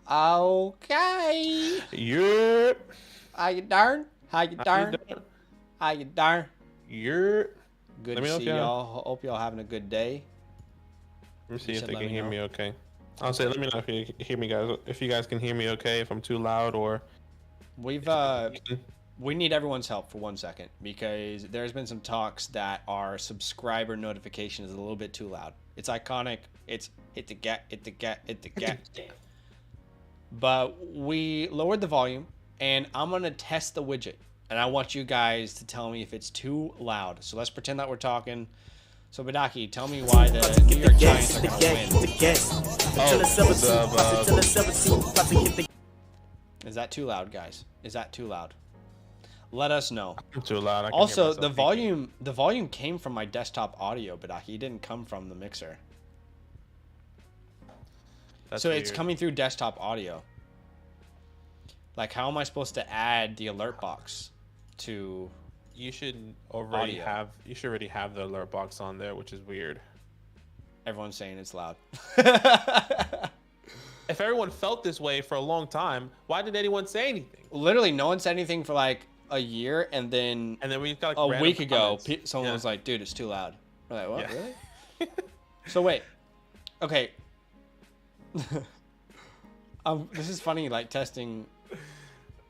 Okay. Yep. How you darn? How you darn? How you darn? Yep. Good to see y'all. Hope y'all having a good day. Let me see if they can hear me okay. I'll say, let me know if you hear me, guys. If you guys can hear me okay, if I'm too loud or... We need everyone's help for 1 second because there's been some talks that our subscriber notification is a little bit too loud. It's iconic. It's hit the get. But we lowered the volume, and I'm going to test the widget. And I want you guys to tell me if it's too loud. So let's pretend that we're talking. So, Badake, tell me why the New York Giants are going to win. Is that too loud, guys? Is that too loud? Let us know. I'm too loud. Also, the volume came from my desktop audio, Badake. It didn't come from the mixer. So it's coming through desktop audio. Like, how am I supposed to add the alert box to? You should already have the alert box on there, which is weird. Everyone's saying it's loud. If everyone felt this way for a long time, why didn't anyone say anything? Literally, no one said anything for like a year, and then we got like a week ago, someone was like, "Dude, it's too loud." We're like, "What? Really?" So wait, okay. This is funny, like testing.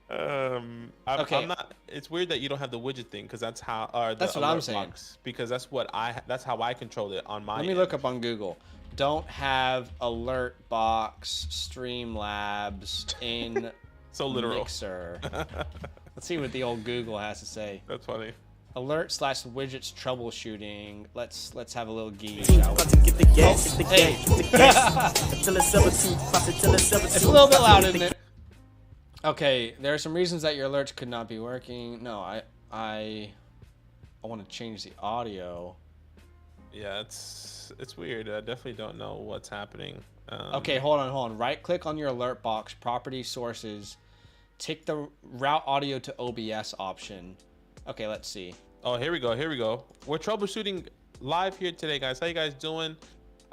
I'm not. It's weird that you don't have the widget thing because that's how. That's what I'm saying. Because that's how I control it on my. Let me look up on Google. Don't have alert box Streamlabs in so literal mixer. Let's see what the old Google has to say. That's funny. Alert/widgets troubleshooting. Let's have a little gee. Hey. It's a little bit loud, isn't it? Okay, there are some reasons that your alerts could not be working. No, I want to change the audio. Yeah, it's weird. I definitely don't know what's happening. Okay, hold on. Right click on your alert box, property sources, tick the route audio to OBS option. Okay, let's see. Oh, here we go. We're troubleshooting live here today, guys. How you guys doing?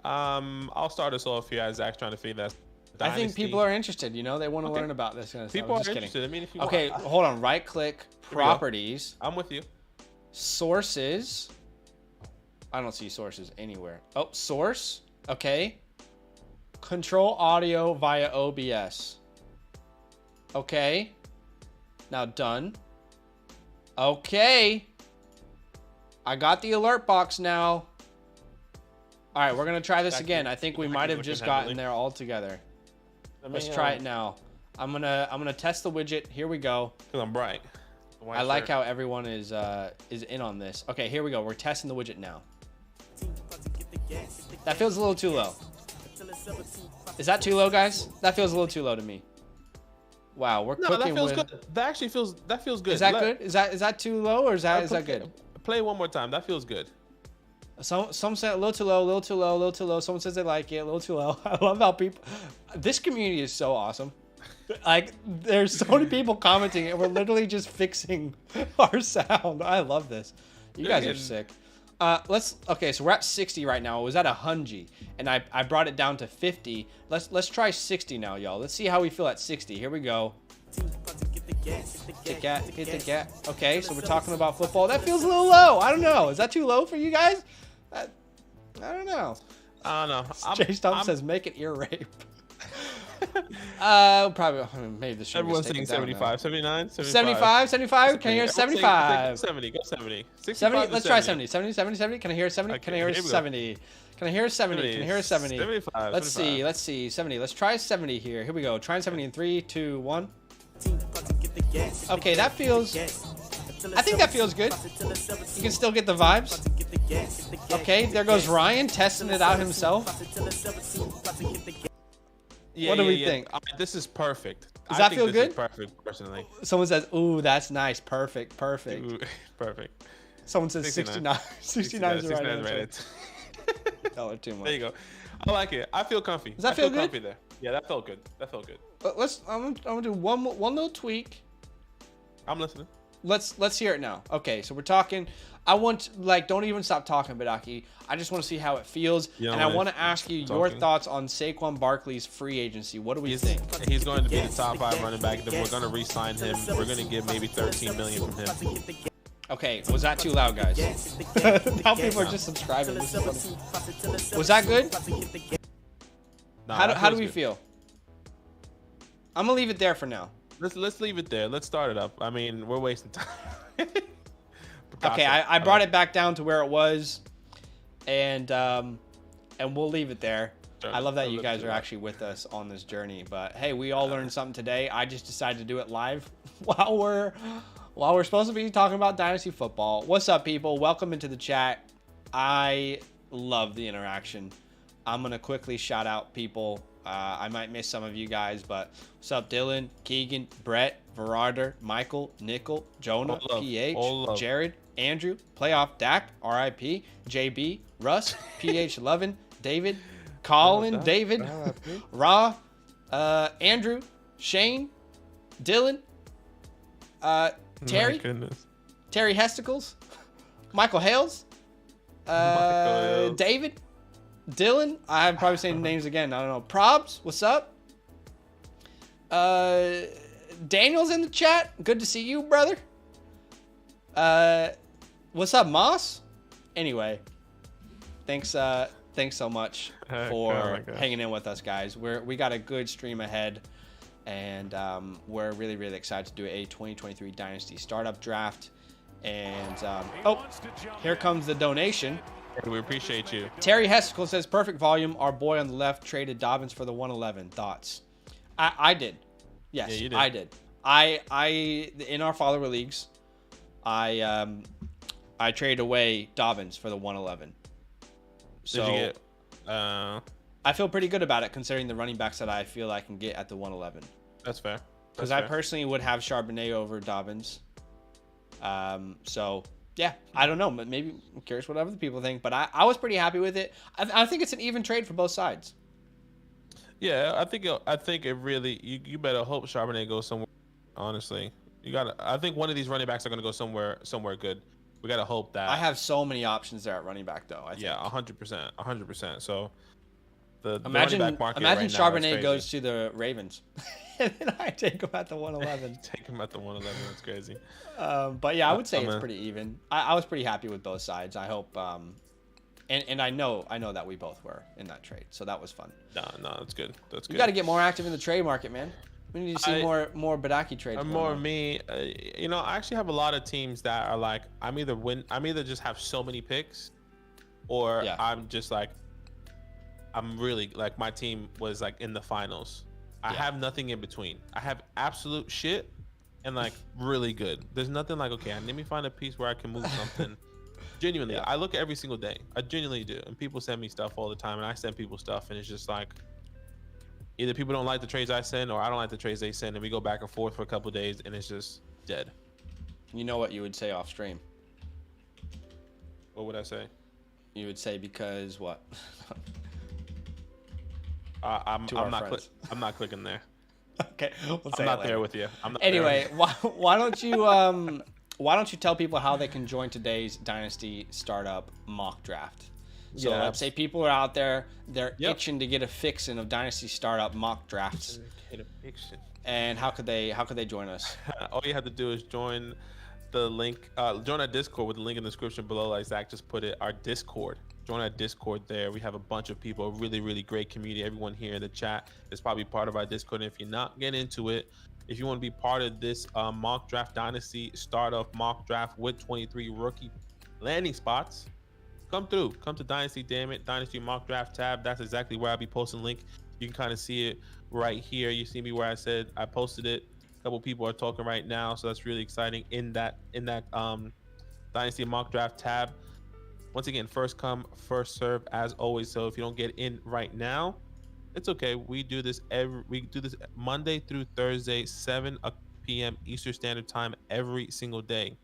I'll start us off here as Zach's trying to figure that. Dynasty. I think people are interested. You know, they want to learn about this kind of stuff. People are interested. I mean, if you want. Hold on. Right click, properties. I'm with you. Sources. I don't see sources anywhere. Oh, source. Okay. Control audio via OBS. Okay. Now done. Okay. I got the alert box now. All right, we're going to try this again. I think we might have just gotten there all together. Let's try it now. I'm going to test the widget. Here we go. Cuz I'm bright. I like how everyone is in on this. Okay, here we go. We're testing the widget now. That feels a little too low. Is that too low, guys? That feels a little too low to me. Wow, we're cooking that feels good. That feels good. Is that good? Is that too low or is that good? Play it one more time. That feels good. Some say a little too low, a little too low, a little too low. Someone says they like it, a little too low. I love how people. This community is so awesome. Like, there's so many people commenting, and we're literally just fixing our sound. I love this. You guys are sick. Okay, so we're at 60 right now. It was at 100, and I brought it down to 50. Let's try 60 now, y'all. Let's see how we feel at 60. Here we go. Hit the gap. Okay, so we're talking about football. That feels a little low. I don't know. Is that too low for you guys? I don't know. I don't know. Jay Stump says make it ear rape. Probably maybe this should. Everyone's saying 75, 79, 75. Can I hear 75? 70. Go 70. 70. Let's try 70. 70. Can I hear 70? Can I hear 70? Can I hear 70? Can I hear 70? 75. Let's see. 70. Let's try 70 here. Here we go. Trying 70 in 3, 2, 1. Okay, that feels. I think that feels good. You can still get the vibes. Okay, there goes Ryan testing it out himself. Yeah, what do we think? This is perfect. Does that feel good? Perfect, personally. Someone says, "Ooh, that's nice. Perfect." Ooh, perfect. Someone says 69. 69 is the right answer. Y'all are too much. There you go. I like it. I feel comfy. Does that feel good? Comfy there. Yeah, that felt good. I'm gonna do one little tweak. I'm listening. let's hear it now. Okay, so we're talking. I want don't even stop talking, Badake. I just want to see how it feels, and I want to ask you your thoughts on Saquon Barkley's free agency. What do we think? He's going to be the top 5 running back. Then we're going to re-sign him. We're going to give maybe $13 million from him. Okay, was that too loud, guys? Now people are just subscribing. Was that good? Nah, how do we feel? I'm gonna leave it there for now. Let's leave it there. Let's start it up. I mean, we're wasting time. Okay, I brought it back down to where it was, and we'll leave it there. Sure. I love that you guys are actually with us on this journey. But hey, we all learned something today. I just decided to do it live while we're supposed to be talking about Dynasty football. What's up, people? Welcome into the chat. I love the interaction. I'm gonna quickly shout out people. I might miss some of you guys, but what's up, Dylan, Keegan, Brett, Verarder, Michael, Nickel, Jonah, PH, Jared, Andrew, Playoff, Dak, RIP, JB, Russ, PH, Lovin, David, Colin, David, Ra, Andrew, Shane, Dylan, Terry, Terry Hesticles, Michael Hales, David, Dylan, I'm probably saying names again. I don't know. Probs, what's up? Daniel's in the chat. Good to see you, brother. What's up, Moss? Anyway, thanks so much for hanging in with us, guys. We got a good stream ahead, and we're really, really excited to do a 2023 Dynasty Startup Draft. And here comes the donation. We appreciate you. Terry Hesticle says, perfect volume. Our boy on the left traded Dobbins for the 111. Thoughts? I did. Yes, yeah, you did. I did. I in our follower leagues, I traded away Dobbins for the 111. So did you get? I feel pretty good about it considering the running backs that I feel I can get at the 111. That's fair. Because I personally would have Charbonnet over Dobbins. So yeah, I don't know, but maybe I'm curious what other people think. But I was pretty happy with it. I think it's an even trade for both sides. Yeah, I think it really. You better hope Charbonnet goes somewhere. Honestly, I think one of these running backs are going to go somewhere good. We gotta hope that. I have so many options there at running back, though. Yeah, 100%. So imagine running back market imagine right Charbonnet goes to the Ravens, and then I take him at the 111. Take him at the 111. That's crazy. But yeah, I would say it's pretty even. I was pretty happy with both sides. I hope, and I know that we both were in that trade, so that was fun. No, that's good. That's good. You got to get more active in the trade market, man. We need to see more Badake trades. More me. I actually have a lot of teams that are like, I'm either just have so many picks, or I'm just like, I'm really like, my team was like in the finals. I have nothing in between. I have absolute shit and like really good. There's nothing like, okay, let me find a piece where I can move something. Genuinely, I look every single day. I genuinely do. And people send me stuff all the time, and I send people stuff, and it's just like, either people don't like the trades I send, or I don't like the trades they send, and we go back and forth for a couple of days, and it's just dead. You know what you would say off stream? What would I say? You would say because what? I'm not clicking there. Okay, I'm not there with you. Anyway, why don't you tell people how they can join today's Dynasty Startup mock draft? So let's say people are out there, they're itching to get a fixin' of Dynasty Startup mock drafts. And how could they join us? All you have to do is join the link, join our Discord with the link in the description below, like Zach just put it, our Discord. Join our Discord there. We have a bunch of people, a really, really great community. Everyone here in the chat is probably part of our Discord. And if you're not getting into it, if you want to be part of this mock draft Dynasty Startup mock draft with 23 rookie landing spots, come through. Come to Dynasty, damn it. Dynasty mock draft tab. That's exactly where I'll be posting link. You can kind of see it right here. You see me where I said I posted it. A couple people are talking right now, so that's really exciting in that Dynasty mock draft tab. Once again, first come, first serve as always. So if you don't get in right now, it's okay. We do this Monday through Thursday, 7 p.m. Eastern Standard Time every single day.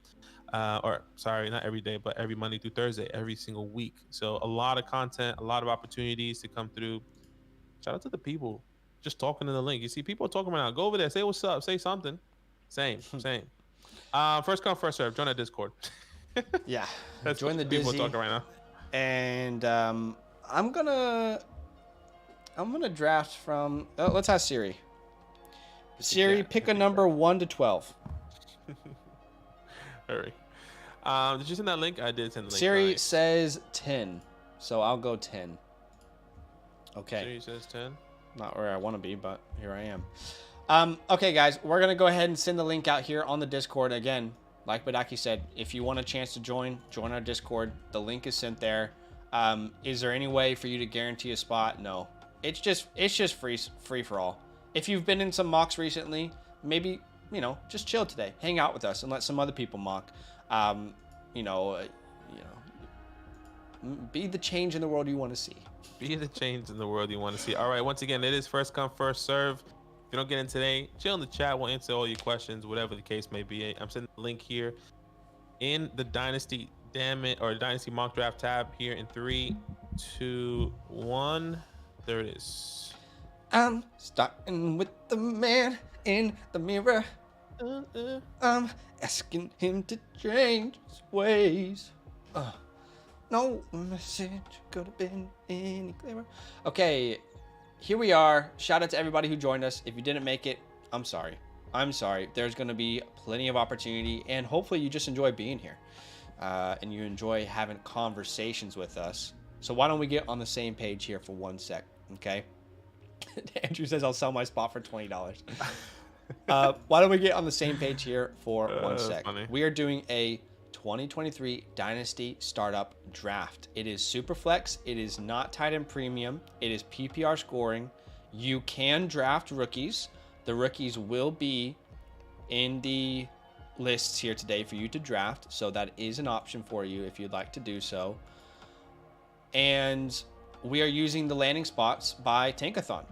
Or sorry, not every day, but every Monday through Thursday, every single week. So a lot of content, a lot of opportunities to come through. Shout out to the people just talking in the link. You see people talking right now. Go over there, say what's up, say something. Same. First come, first serve. Join our Discord. Yeah. That's Join the people Dizzy. talking right now. And I'm gonna draft from. Oh, let's ask Siri. Siri, Yeah. pick a number 1 to 12. Hurry. Did you send that link? I did send the link. Siri Nice. says 10, so I'll go 10. Okay. Siri says 10. Not where I want to be, but here I am. Okay, guys, we're going to go ahead and send the link out here on the Discord. Again, like Badake said, if you want a chance to join our Discord. The link is sent there. Is there any way for you to guarantee a spot? No. It's just free for all. If you've been in some mocks recently, maybe, just chill today. Hang out with us and let some other people mock. Be the change in the world you want to see. Be the change in the world you want to see. All right, once again, it is first come, first serve. If you don't get in today, chill in the chat. We'll answer all your questions, whatever the case may be. I'm sending the link here in the Dynasty Dynasty mock draft tab here in 3, 2, 1. There it is. I'm starting with the man in the mirror. I'm asking him to change his ways. No message could have been any clearer. Okay, here we are. Shout out to everybody who joined us. If you didn't make it, I'm sorry. There's going to be plenty of opportunity, and hopefully you just enjoy being here. And you enjoy having conversations with us. So why don't we get on the same page here for 1 sec, okay? Andrew says I'll sell my spot for $20. Why don't we get on the same page here for 1 sec? Funny. We are doing a 2023 Dynasty Startup Draft. It is super flex. It is not tight end premium. It is PPR scoring. You can draft rookies. The rookies will be in the lists here today for you to draft. So that is an option for you if you'd like to do so. And we are using the landing spots by Tankathon.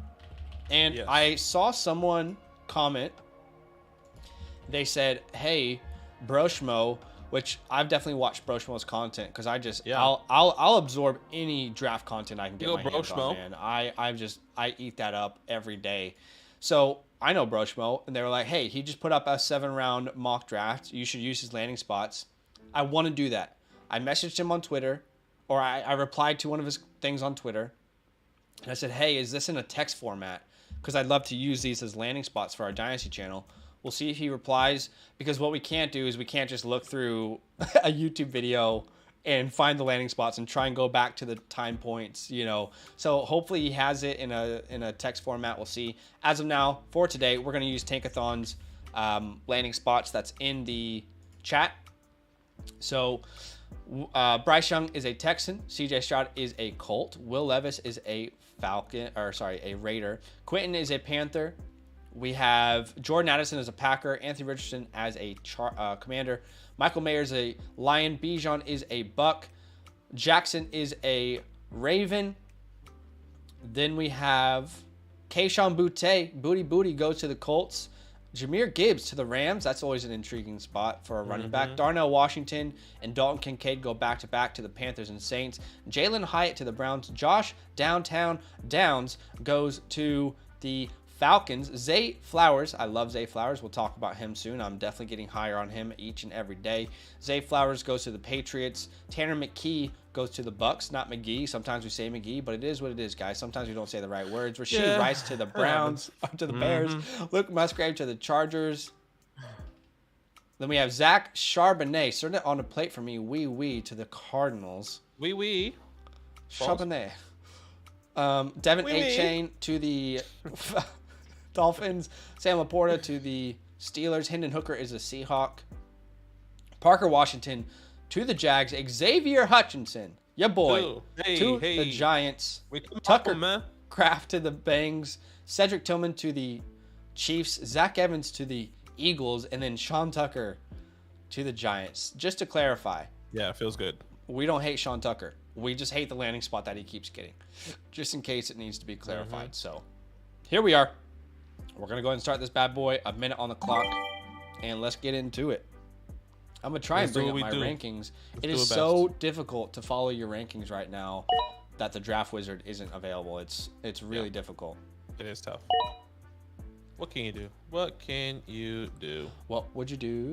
And Yes. I saw someone comment. They said, hey, Broshmo, which I've definitely watched Broshmo's content because I'll absorb any draft content I can get my hands on, man. I eat that up every day. So I know Broshmo, and they were like, hey, he just put up a 7-round mock draft. You should use his landing spots. I want to do that. I messaged him on Twitter, or I replied to one of his things on Twitter. And I said, hey, is this in a text format? Because I'd love to use these as landing spots for our Dynasty channel. We'll see if he replies, because what we can't do is we can't just look through a YouTube video and find the landing spots and try and go back to the time points, So hopefully he has it in a text format. We'll see. As of now, for today, we're going to use Tankathon's landing spots that's in the chat. So Bryce Young is a Texan. CJ Stroud is a Colt. Will Levis is a Raider. Quentin is a Panther. We have Jordan Addison as a Packer, Anthony Richardson as a Commander, Michael Mayer is a Lion, Bijan is a Buck, Jackson is a Raven. Then we have Keyshawn Booty goes to the Colts, Jahmyr Gibbs to the Rams. That's always an intriguing spot for a running back. Darnell Washington and Dalton Kincaid go back-to-back to the Panthers and Saints. Jalen Hyatt to the Browns. Josh Downs goes to the Falcons. Zay Flowers. I love Zay Flowers. We'll talk about him soon. I'm definitely getting higher on him each and every day. Zay Flowers goes to the Patriots. Tanner McKee goes to the Bucks. Not McGee. Sometimes we say McGee, but it is what it is, guys. Sometimes we don't say the right words. Rashid Rice to the Browns, to the Bears. Luke Musgrave to the Chargers. Then we have Zach Charbonnet. Serve it on a plate for me. Wee to the Cardinals. Wee. Charbonnet. Devin A-Chain to the Dolphins. Sam Laporta to the Steelers. Hendon Hooker is a Seahawk. Parker Washington to the Jags. Xavier Hutchinson, your boy, the Giants. Tucker Kraft to the Bangs. Cedric Tillman to the Chiefs. Zach Evans to the Eagles. And then Sean Tucker to the Giants. Just to clarify. Yeah, it feels good. We don't hate Sean Tucker. We just hate the landing spot that he keeps getting. Just in case it needs to be clarified. So here we are. We're going to go ahead and start this bad boy. A minute on the clock. And let's get into it. I'm going to try and bring up my rankings. It is so difficult to follow your rankings right now that the Draft Wizard isn't available. It's really difficult. It is tough. What can you do? What can you do? What would you do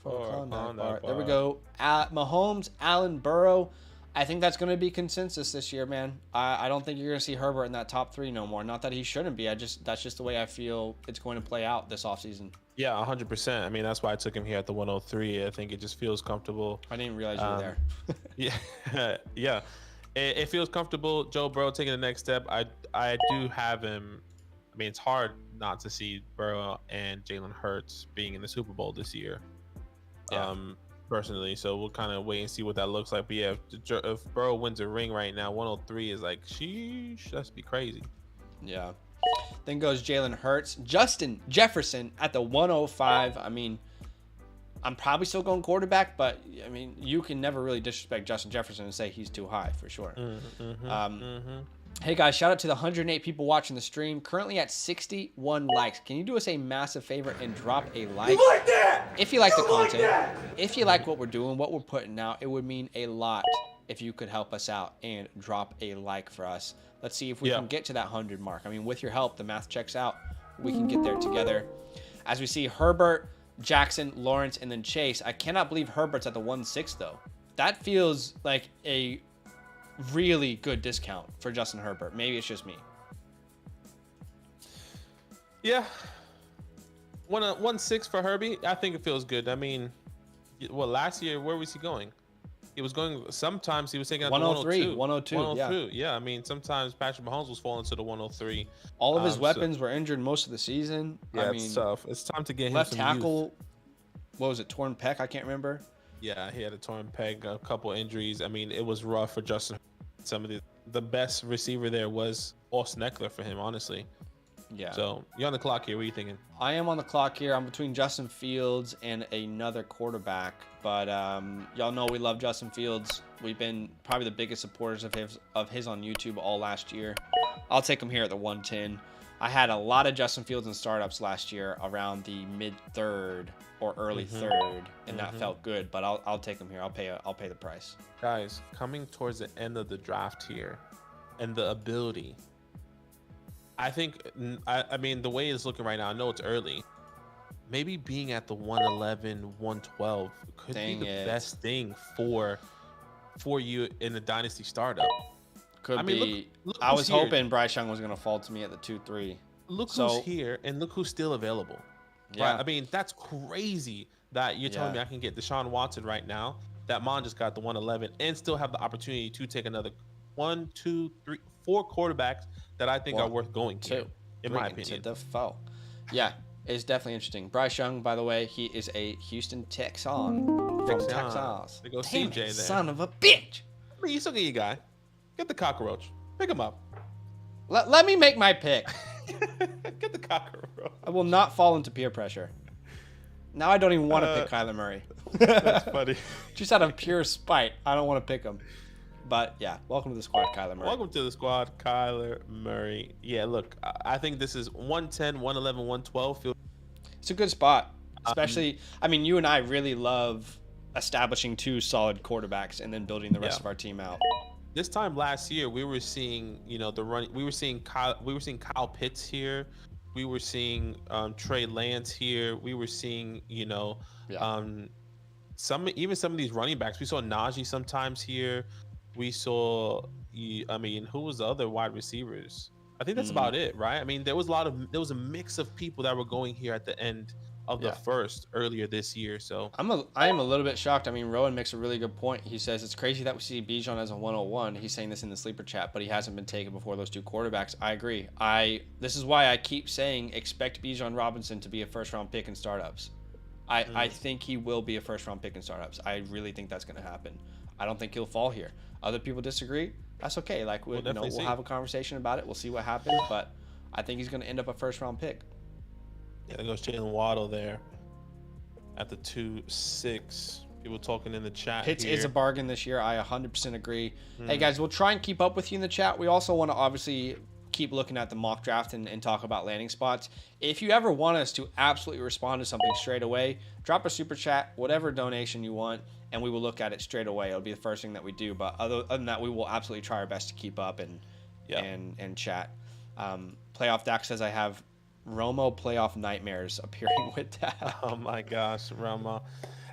for a Klondike Klondike bar? There we bar. go. Mahomes, Allen, Burrow. I think that's going to be consensus this year, man. I don't think you're going to see Herbert in that top 3 no more. Not that he shouldn't be. That's just the way I feel it's going to play out this offseason. Yeah, 100%. I mean, that's why I took him here at the 103. I think it just feels comfortable. I didn't realize you were there. Yeah, yeah. It feels comfortable. Joe Burrow taking the next step. I do have him. I mean, it's hard not to see Burrow and Jalen Hurts being in the Super Bowl this year. Yeah. Personally, so we'll kind of wait and see what that looks like. But yeah, if Burrow wins a ring right now, 103 is like, sheesh, that's be crazy. Yeah. Then goes Jalen Hurts. Justin Jefferson at the 105. I mean, I'm probably still going quarterback, but I mean, you can never really disrespect Justin Jefferson and say he's too high for sure. Hey guys, shout out to the 108 people watching the stream. Currently at 61 likes. Can you do us a massive favor and drop a like? You like that? If you like the content, that? if you like what we're doing, what we're putting out, it would mean a lot if you could help us out and drop a like for us. Let's see if we can get to that 100 mark. I mean, with your help, the math checks out. We can get there together. As we see Herbert, Jackson, Lawrence, and then Chase. I cannot believe Herbert's at the 1-6 though. That feels like a really good discount for Justin Herbert. Maybe it's just me. Yeah. 1-6 for Herbie. I think it feels good. I mean, well, last year, where was he going? He was going, sometimes he was taking out 103, 102. 102, Yeah, I mean, sometimes Patrick Mahomes was falling to the 103. All of his weapons were injured most of the season. Yeah, I mean, it's tough. It's time to get him left some tackle, youth. what was it, torn pec? I can't remember. Yeah, he had a torn peg, a couple injuries. I mean, it was rough for Justin. Some of the best receiver there was Austin Eckler for him, honestly. Yeah. So you're on the clock here. What are you thinking? I am on the clock here. I'm between Justin Fields and another quarterback, but y'all know we love Justin Fields. We've been probably the biggest supporters of his on YouTube all last year. I'll take him here at the 110. I had a lot of Justin Fields in startups last year around the mid-third or early third, and that felt good. But I'll take him here. I'll pay the price. Guys, coming towards the end of the draft here, and the ability. I think, I mean, the way it's looking right now, I know it's early. Maybe being at the 111, 112 could be the best thing for you in a Dynasty startup. Could be. Look I was hoping Bryce Young was going to fall to me at the 2-3. Look who's here, and look who's still available. Yeah. Right? I mean, that's crazy that you're telling me I can get Deshaun Watson right now. That Mon just got the 111 and still have the opportunity to take another 1, 2, 3, 4 quarterbacks that I think are worth going to, in my opinion. To the foe. Yeah, it's definitely interesting. Bryce Young, by the way, he is a Houston Texan from Texas. There goes Damn CJ there. Son of a bitch. I mean, you still get your guy. Get the cockroach. Pick him up. Let me make my pick. Get the cockroach. I will not fall into peer pressure. Now I don't even want to pick Kyler Murray. That's funny. Just out of pure spite, I don't want to pick him. But yeah, welcome to the squad, Kyler Murray. Welcome to the squad, Kyler Murray. Yeah, look, I think this is 110, 111, 112. It's a good spot. Especially, I mean, you and I really love establishing 2 solid quarterbacks and then building the rest of our team out. This time last year, we were seeing, the run. We were seeing Kyle Pitts here. We were seeing Trey Lance here. We were seeing, some of these running backs. We saw Najee sometimes here. We saw, I mean, who was the other wide receivers? I think that's about it, right? I mean, there was a mix of people that were going here at the end of the first earlier this year. So I am a little bit shocked. I mean, Rowan makes a really good point. He says it's crazy that we see Bijan as a 101. He's saying this in the sleeper chat, but he hasn't been taken before those 2 quarterbacks. I agree. This is why I keep saying expect Bijan Robinson to be a first-round pick in startups. I think he will be a first-round pick in startups. I really think that's going to happen. I don't think he'll fall here. Other people disagree. That's okay. Like we'll have a conversation about it. We'll see what happens. But I think he's going to end up a first-round pick. Yeah, there goes Jalen Waddle there at the 2-6. People talking in the chat. Pitts is a bargain this year. I 100% agree. Hey guys, we'll try and keep up with you in the chat. We also want to obviously keep looking at the mock draft and talk about landing spots. If you ever want us to absolutely respond to something straight away, drop a super chat, whatever donation you want, and we will look at it straight away. It'll be the first thing that we do. But other than that, we will absolutely try our best to keep up and chat. Playoff Dak says I have Romo playoff nightmares appearing with that. Oh my gosh, Rama.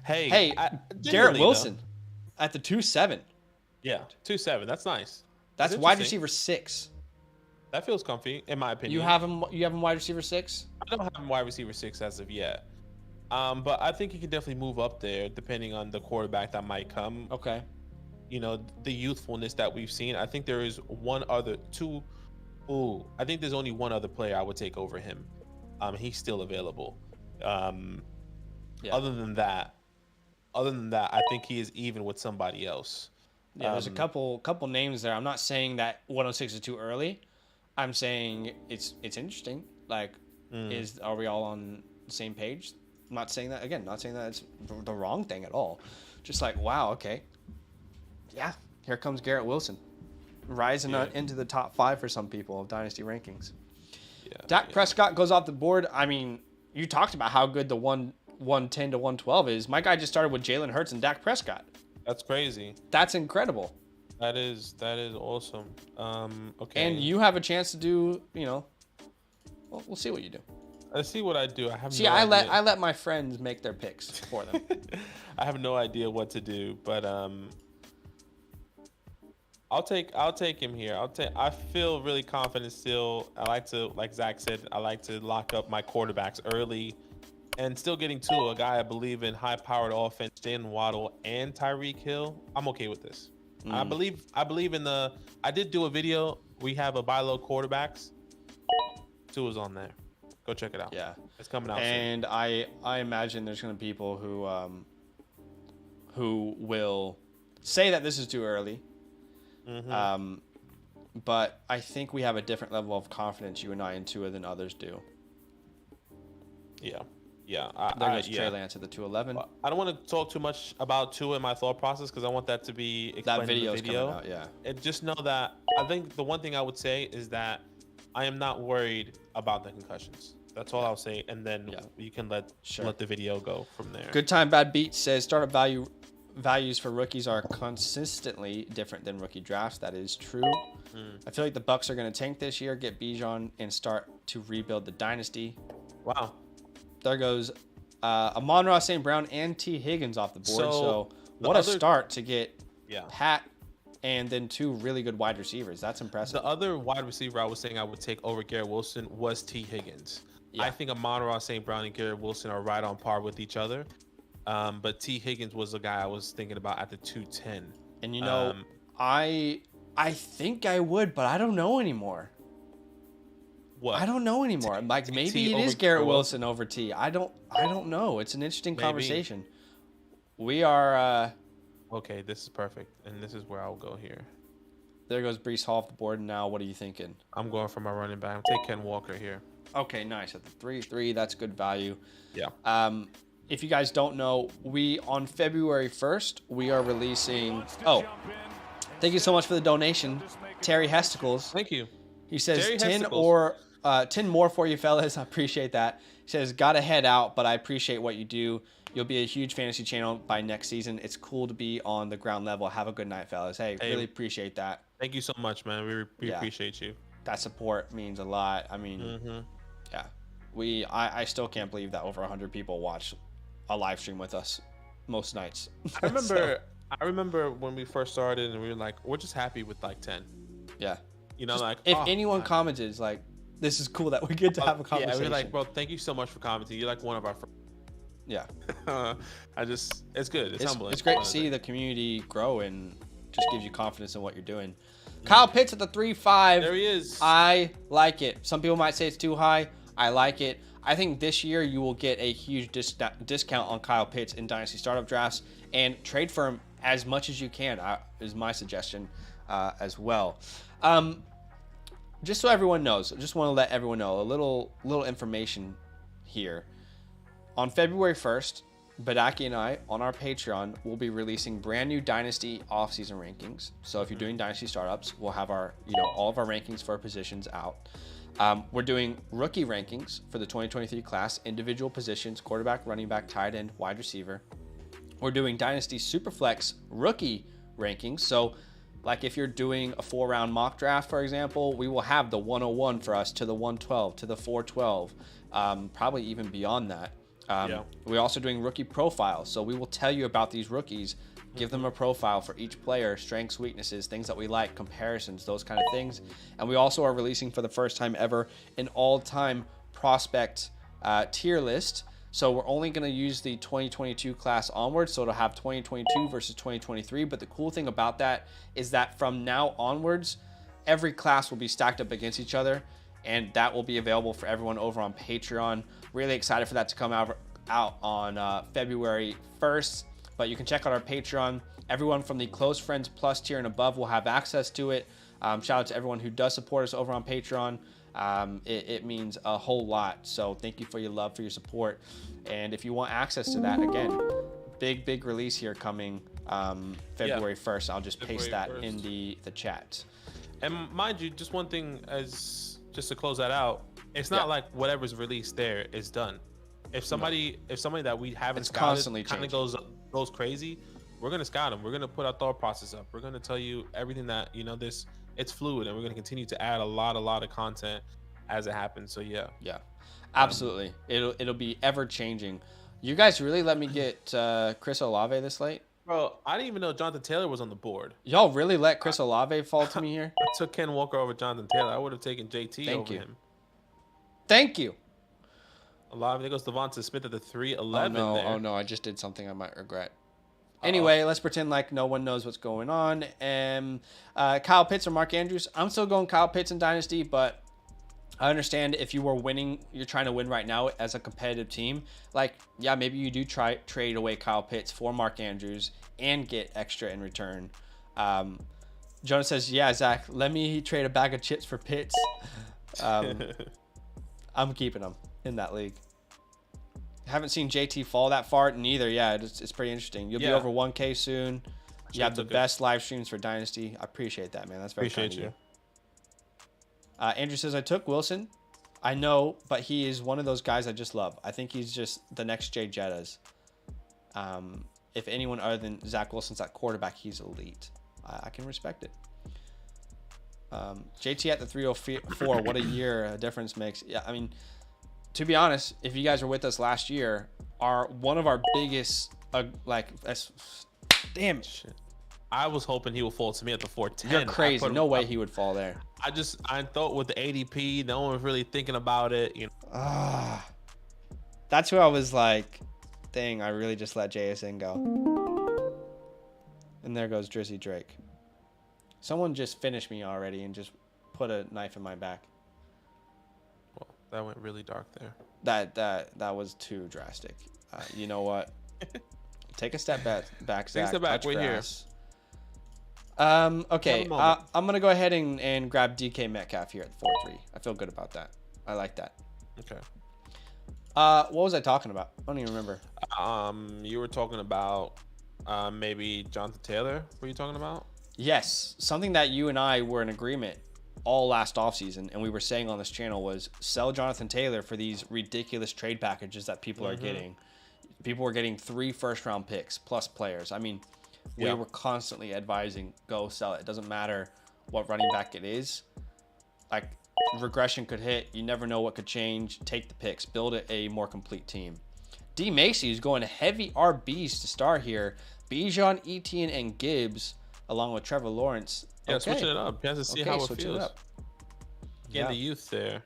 Hey, Hey, Garrett genuinely, though, Wilson at the 2-7. yeah, 2-7. That's nice. That's wide receiver 6. That feels comfy, in my opinion. You have him wide receiver 6? I don't have him wide receiver 6 as of yet. But I think he could definitely move up there depending on the quarterback that might come. Okay. You know, the youthfulness that we've seen. I think there is I think there's only one other player I would take over him. He's still available. Yeah. Other than that, I think he is even with somebody else. Yeah, there's a couple names there. I'm not saying that 106 is too early. I'm saying it's interesting. Like, are we all on the same page? I'm not saying that again. Not saying that it's the wrong thing at all. Just like, wow, okay, yeah, here comes Garrett Wilson, rising into the top 5 for some people of Dynasty rankings. Yeah, Dak Prescott goes off the board. I mean, you talked about how good the 110 to 112 is. My guy just started with Jalen Hurts and Dak Prescott. That's crazy. That's incredible. That is awesome. Okay. And you have a chance to do, we'll see what you do. Let's see what I do. I have See, no I idea. let my friends make their picks for them. I have no idea what to do, but I'll take him here. I feel really confident still. I like to, like Zach said, I like to lock up my quarterbacks early, and still getting to a guy I believe in, high-powered offense, Jalen Waddle and Tyreek Hill. I'm okay with this. I believe in the. I did do a video. We have a buy low quarterbacks. Tua is on there. Go check it out. Yeah, it's coming out soon. And I imagine there's going to be people who will say that this is too early. But I think we have a different level of confidence, you and I, in Tua than others do. Yeah. There goes Trey Lance at the 211. I don't want to talk too much about Tua in my thought process because I want that to be explained that video's in the video. Coming out, yeah. And just know that I think the one thing I would say is that I am not worried about the concussions. That's all I'll say, and then you can let the video go from there. Good Time Bad Beat says startup values for rookies are consistently different than rookie drafts. That is true. I feel like the Bucks are going to tank this year, get Bijan, and start to rebuild the dynasty. Wow. There goes Amon-Ra St. Brown and T. Higgins off the board. So what a start to get Pat and then 2 really good wide receivers. That's impressive. The other wide receiver I was saying I would take over Garrett Wilson was T. Higgins. Yeah. I think Amon-Ra St. Brown and Garrett Wilson are right on par with each other. But T. Higgins was the guy I was thinking about at the 210. And I think I would, but I don't know anymore. What? I don't know anymore. Like maybe it is Garrett Wilson over T. I don't know. It's an interesting conversation. We are okay, this is perfect. And this is where I'll go here. There goes Breece Hall off the board. Now what are you thinking? I'm going for my running back. I'll take Ken Walker here. Okay, nice. At the 3-3, that's good value. Yeah. If you guys don't know, on February 1st, we are releasing... Oh, thank you so much for the donation, Terry Hesticles. Thank you. He says 10 more for you fellas. I appreciate that. He says, gotta head out, but I appreciate what you do. You'll be a huge fantasy channel by next season. It's cool to be on the ground level. Have a good night, fellas. Hey, really appreciate that. Thank you so much, man. We appreciate you. That support means a lot. I mean, yeah. I still can't believe that over 100 people watch a live stream with us most nights. I remember when we first started and we were like, we're just happy with like 10. Yeah. If anyone commented, it's like, this is cool that we get to have a conversation. Yeah, we're like, bro, thank you so much for commenting. You're like one of our friends. Yeah. It's good. It's humbling. It's great to see the community grow and just gives you confidence in what you're doing. Kyle Pitts at the 3-5. There he is. I like it. Some people might say it's too high. I like it. I think this year you will get a huge discount on Kyle Pitts in Dynasty Startup Drafts and trade for him as much as you can, is my suggestion as well. Just so everyone knows, I just want to let everyone know a little information here. On February 1st, Badake and I, on our Patreon, will be releasing brand new Dynasty off-season rankings. So if you're doing Dynasty startups, we'll have our, all of our rankings for our positions out. We're doing rookie rankings for the 2023 class, individual positions, quarterback, running back, tight end, wide receiver. We're doing Dynasty Superflex rookie rankings. So Like if you're doing a 4-round mock draft, for example, we will have the 101 for us to the 112 to the 412, probably even beyond that. We're also doing rookie profiles, so we will tell you about these rookies, give them a profile for each player, strengths, weaknesses, things that we like, comparisons, those kind of things. And we also are releasing for the first time ever an all-time prospect tier list. So we're only going to use the 2022 class onwards, so it'll have 2022 versus 2023. But the cool thing about that is that from now onwards, every class will be stacked up against each other, and that will be available for everyone over on Patreon. Really excited for that to come out on February 1st. But you can check out our Patreon. Everyone from the Close Friends Plus tier and above will have access to it. Shout out to everyone who does support us over on Patreon. It means a whole lot. So thank you for your love, for your support. And if you want access to that, again, big release here coming February 1st. I'll just paste that 1st. In the chat. And mind you, just one thing just to close that out, it's not like whatever's released there is done. If somebody that we haven't scouted kind of goes crazy, we're gonna scout them. We're gonna put our thought process up. We're gonna tell you everything that it's fluid, and we're gonna continue to add a lot of content as it happens. So yeah, absolutely. It'll be ever changing. You guys really let me get Chris Olave this late? Bro, I didn't even know Jonathan Taylor was on the board. Y'all really let Chris Olave fall to me here? I took Ken Walker over Jonathan Taylor. I would have taken JT over him. Thank you. Olave, there goes Devonta Smith at the 311. Oh no, I just did something I might regret. Anyway, let's pretend like no one knows what's going on. And Kyle Pitts or Mark Andrews? I'm still going Kyle Pitts in Dynasty, but I understand if you were winning, you're trying to win right now as a competitive team. Like, yeah, maybe you do trade away Kyle Pitts for Mark Andrews and get extra in return. Jonas says, yeah, Zach, let me trade a bag of chips for Pitts. I'm keeping him in that league. Haven't seen JT fall that far neither. Yeah, it's pretty interesting. You'll be over 1K soon. You have the best live streams for Dynasty. I appreciate that, man. That's very kind of you. Andrew says, I took Wilson. I know, but he is one of those guys I just love. I think he's just the next Jay Jettas. If anyone other than Zach Wilson's at quarterback, he's elite. I can respect it. JT at the 304. What a year a difference makes. Yeah, I mean, to be honest, if you guys were with us last year, one of our biggest damn it. Shit. I was hoping he would fall to me at the 410. You're crazy. No way he would fall there. I thought with the ADP, no one was really thinking about it. That's who I was like, dang, I really just let JSN go. And there goes Drizzy Drake. Someone just finished me already and just put a knife in my back. Well, that went really dark there. That was too drastic. You know what? Take a step back, Zach. Take a step back. We're here. Okay. I'm gonna go ahead and grab DK Metcalf here at 4-3. I feel good about that. I like that. Okay. What was I talking about? I don't even remember. You were talking about maybe Jonathan Taylor. Were you talking about? Yes, something that you and I were in agreement all last offseason, and we were saying on this channel was sell Jonathan Taylor for these ridiculous trade packages that people are getting. People were getting 3 first-round picks plus players. I mean, we were constantly advising, go sell it. It doesn't matter what running back it is. Like, regression could hit. You never know what could change. Take the picks. Build a more complete team. D. Macy is going heavy RBs to start here. Bijan, Etienne, and Gibbs, along with Trevor Lawrence. Yeah, switching it up. He has to see how it feels. Getting the youth there.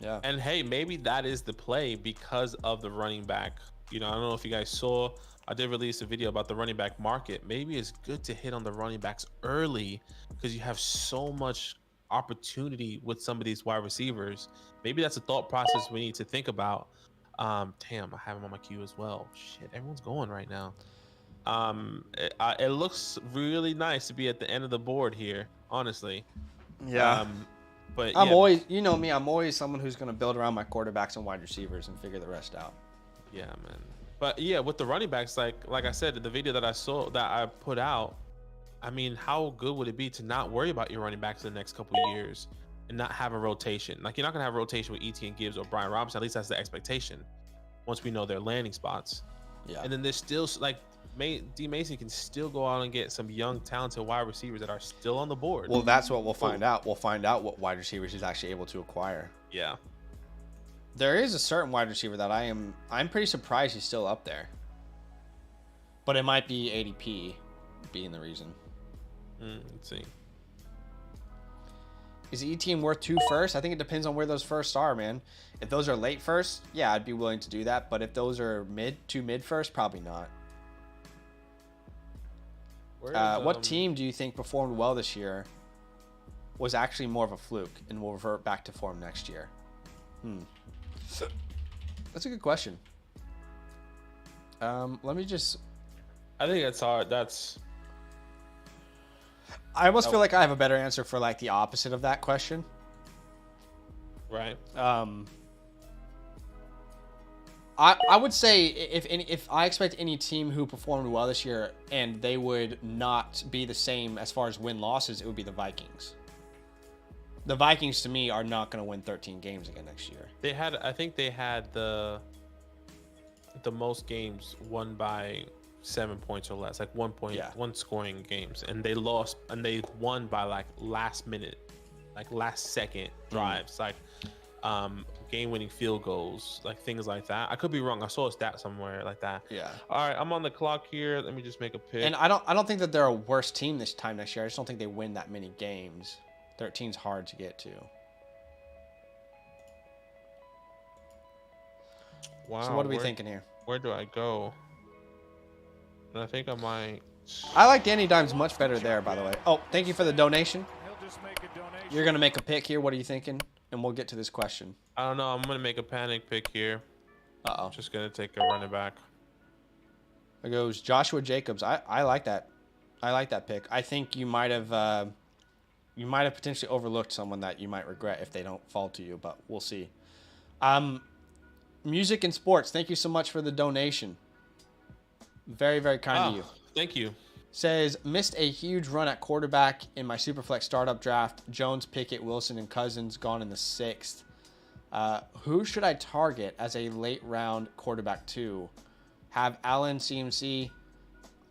Yeah. And hey, maybe that is the play because of the running back. I don't know if you guys saw, I did release a video about the running back market. Maybe it's good to hit on the running backs early because you have so much opportunity with some of these wide receivers. Maybe that's a thought process we need to think about. Damn, I have him on my queue as well. Shit, everyone's going right now. It looks really nice to be at the end of the board here, honestly. Yeah. But I'm always, you know me, I'm always someone who's going to build around my quarterbacks and wide receivers and figure the rest out. Yeah, man. But yeah, with the running backs, like I said, the video that I put out, I mean, how good would it be to not worry about your running backs in the next couple of years and not have a rotation? Like, you're not going to have a rotation with Etienne Gibbs or Brian Robinson. At least that's the expectation once we know their landing spots. Yeah. And then there's still, like, D Mason can still go out and get some young, talented wide receivers that are still on the board. Well, that's what we'll find out. We'll find out what wide receivers he's actually able to acquire. Yeah. There is a certain wide receiver that I'm pretty surprised he's still up there. But it might be ADP being the reason. Let's see. Is E team worth 2 firsts? I think it depends on where those firsts are, man. If those are late first, yeah, I'd be willing to do that. But if those are two mid first, probably not. What team do you think performed well this year was actually more of a fluke and will revert back to form next year? That's a good question. Let me just... I think that's hard. I almost feel like I have a better answer for like the opposite of that question. Right. I would say if I expect any team who performed well this year and they would not be the same as far as win-losses, it would be the Vikings. The Vikings, to me, are not going to win 13 games again next year. I think they had the most games won by 7 points or less, like 1 point, one scoring games, and they lost and they won by like last minute, like last second drives, like game-winning field goals, like things like that. I could be wrong. I saw a stat somewhere like that. Yeah. All right, I'm on the clock here. Let me just make a pick. And I don't think that they're a worse team this time next year. I just don't think they win that many games. 13's hard to get to. Wow. So what are we thinking here? Where do I go? And I think I might... I like Danny Dimes much better there, by the way. Oh, thank you for the donation. You're going to make a pick here. What are you thinking? And we'll get to this question. I don't know. I'm going to make a panic pick here. Uh-oh. I'm just going to take a running back. There goes Joshua Jacobs. I like that. I like that pick. I think you might have potentially overlooked someone that you might regret if they don't fall to you, but we'll see. Music and sports. Thank you so much for the donation. Very, very kind of you. Thank you. Says, missed a huge run at quarterback in my Superflex startup draft. Jones, Pickett, Wilson, and Cousins gone in the 6th. Who should I target as a late round quarterback 2? Have Allen, CMC.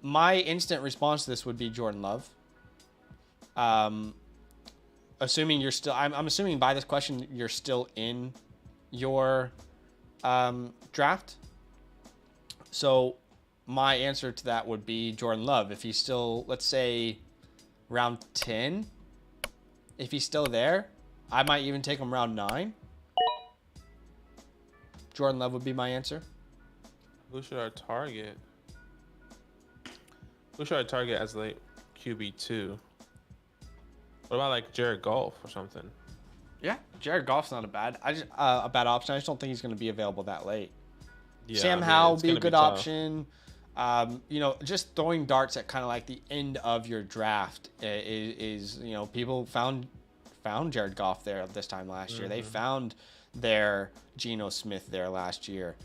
My instant response to this would be Jordan Love. Assuming you're still, I'm assuming by this question you're still in your draft. So my answer to that would be Jordan Love. If he's still, let's say, round 10, if he's still there, I might even take him round 9. Jordan Love would be my answer. Who should I target? Who should I target as late QB2? What about like Jared Goff or something? Yeah, Jared Goff's not a bad option. I just don't think he's going to be available that late. Yeah, Sam Howell would be a good option. Just throwing darts at kind of like the end of your draft is people found Jared Goff there this time last year. They found their Geno Smith there last year.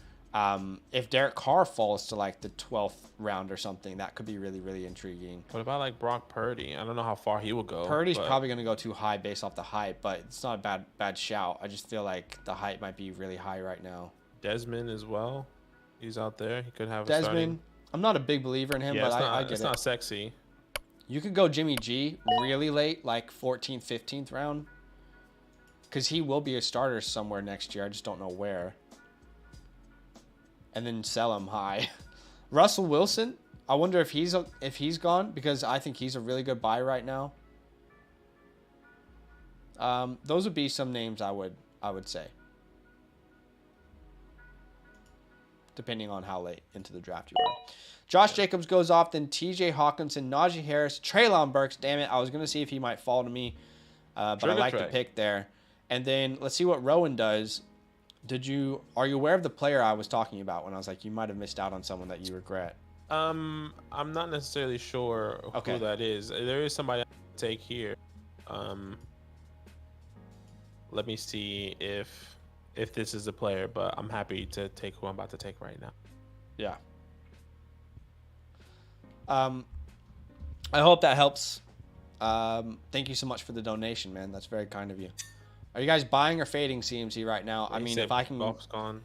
If Derek Carr falls to like the 12th round or something, that could be really, really intriguing. What about like Brock Purdy? I don't know how far he will go. Purdy's probably going to go too high based off the hype, but it's not a bad shout. I just feel like the hype might be really high right now. Desmond as well. He's out there. He could have Desmond. A starting... I'm not a big believer in him, but I get it. It's not sexy. You could go Jimmy G really late, like 14th, 15th round, because he will be a starter somewhere next year. I just don't know where. And then sell him high. Russell Wilson, I wonder if he's gone, because I think he's a really good buy right now. Those would be some names I would say, depending on how late into the draft you are. Josh Jacobs goes off, then TJ Hawkinson, Najee Harris, Treylon Burks. Damn it, I was going to see if he might fall to me, but I like the pick there. And then let's see what Rowan does. Are you aware of the player I was talking about when I was like, you might have missed out on someone that you regret? I'm not necessarily sure who that is. There is somebody I take here. Let me see if this is the player, but I'm happy to take who I'm about to take right now. Yeah. I hope that helps. Thank you so much for the donation, man. That's very kind of you. Are you guys buying or fading CMC right now? I mean, if I can... Golf's gone.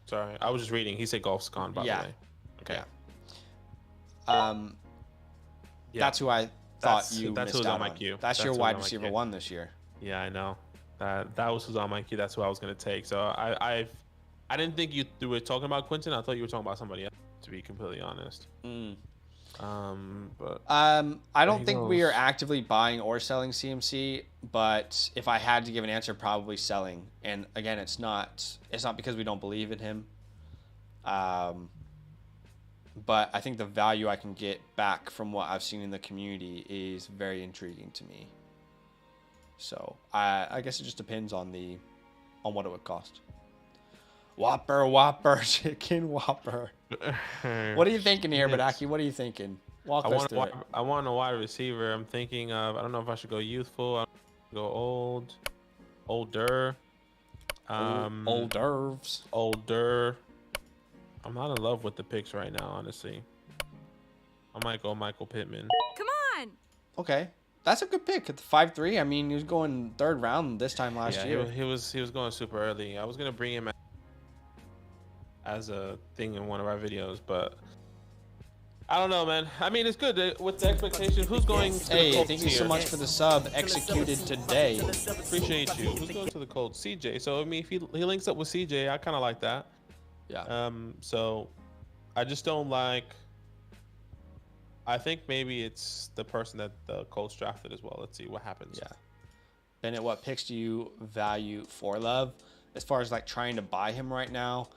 Sorry, I was just reading. He said golf's gone, by the way. Okay. That's who I thought you that's missed who's out on my on. queue. That's your who's wide on my receiver queue. 1 this year. Yeah, I know. That was who's on my queue. That's who I was gonna take. So I didn't think you were talking about Quentin. I thought you were talking about somebody else. To be completely honest. But I don't think we are actively buying or selling CMC, but if I had to give an answer, probably selling. And again, it's not because we don't believe in him. But I think the value I can get back from what I've seen in the community is very intriguing to me. So I guess it just depends on what it would cost. Whopper, chicken Whopper. What are you thinking here, Badake? What are you thinking? Walk us through it. I want a wide receiver. I'm thinking of, I don't know if I should go youthful. I go older. Older. I'm not in love with the picks right now, honestly. I might go Michael Pittman. Come on. Okay. That's a good pick at the 5'3". I mean, he was going 3rd round this time last year. He was going super early. I was gonna bring him as a thing in one of our videos, but I don't know, man. I mean, it's good with the expectation. Who's going to the Colts? Thank you so much for the sub executed today. Appreciate you. Who's going to the Colts? CJ. So I mean, if he links up with CJ, I kind of like that. Yeah. So I just don't like. I think maybe it's the person that the Colts drafted as well. Let's see what happens. Yeah. Bennett, what picks do you value for Love? As far as like trying to buy him right now,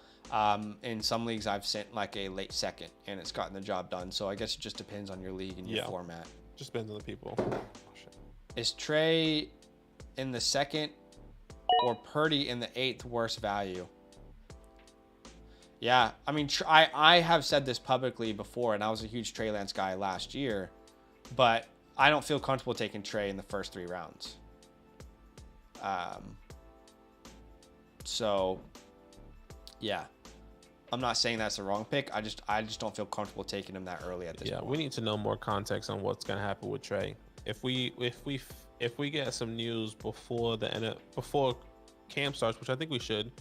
in some leagues I've sent like a late second and it's gotten the job done. So I guess it just depends on your league and your format. Just depends on the people. Oh, shit. Is Trey in the 2nd or Purdy in the 8th worst value? Yeah, I mean, I have said this publicly before, and I was a huge Trey Lance guy last year, but I don't feel comfortable taking Trey in the first 3 rounds. So, yeah, I'm not saying that's the wrong pick. I just don't feel comfortable taking him that early at this point. We need to know more context on what's gonna happen with Trey. If we get some news before camp starts, which I think we should,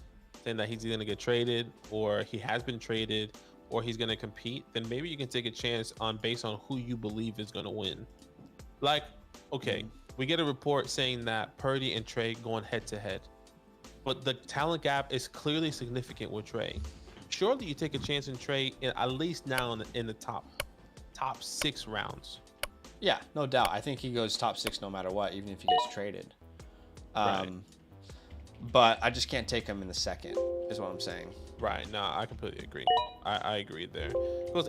saying that he's going to get traded or he has been traded or he's going to compete, then maybe you can take a chance based on who you believe is going to win. Like, okay, we get a report saying that Purdy and Trey going head to head, but the talent gap is clearly significant with Trey. Surely you take a chance in Trey at least now in the top 6 rounds. Yeah, no doubt. I think he goes top 6 no matter what, even if he gets traded. Right. But I just can't take him in the 2nd, is what I'm saying. Right. No, I completely agree. I agree there. It goes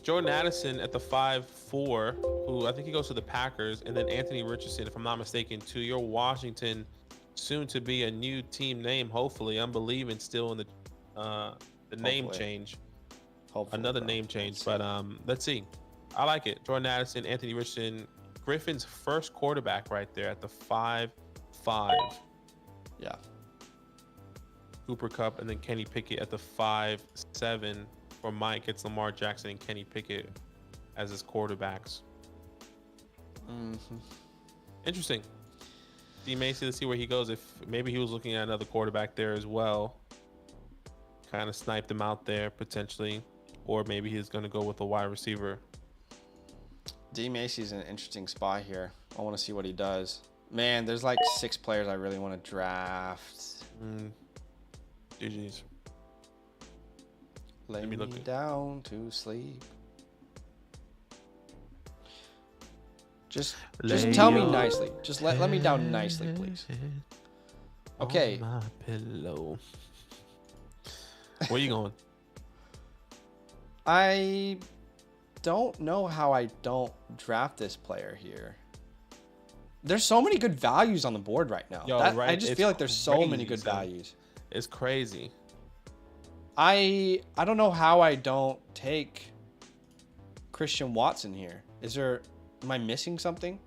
Jordan Addison at the 5'4", who I think he goes to the Packers, and then Anthony Richardson, if I'm not mistaken, to your Washington, soon to be a new team name. Hopefully, I'm believing still in the name change. Hopefully, another name change, but let's see. I like it. Jordan Addison, Anthony Richardson, Griffin's first quarterback right there at the 5'5". Yeah. Cooper Kupp, and then Kenny Pickett at the 5'7". For Mike, it's Lamar Jackson and Kenny Pickett as his quarterbacks. Interesting. D Macy, let's see where he goes. If maybe he was looking at another quarterback there as well, kind of sniped him out there potentially, or maybe he's going to go with a wide receiver. D Macy's in an interesting spot here. I want to see what he does. Man, there's like 6 players I really want to draft. GG's. Lay me down to sleep. Just tell me nicely. Just let me down nicely, please. Okay. On my pillow. Where you going? I don't know how I don't draft this player here. There's so many good values on the board right now. Right? I just feel like there's so many good values. It's crazy. I don't know how I don't take Christian Watson here. Am I missing something?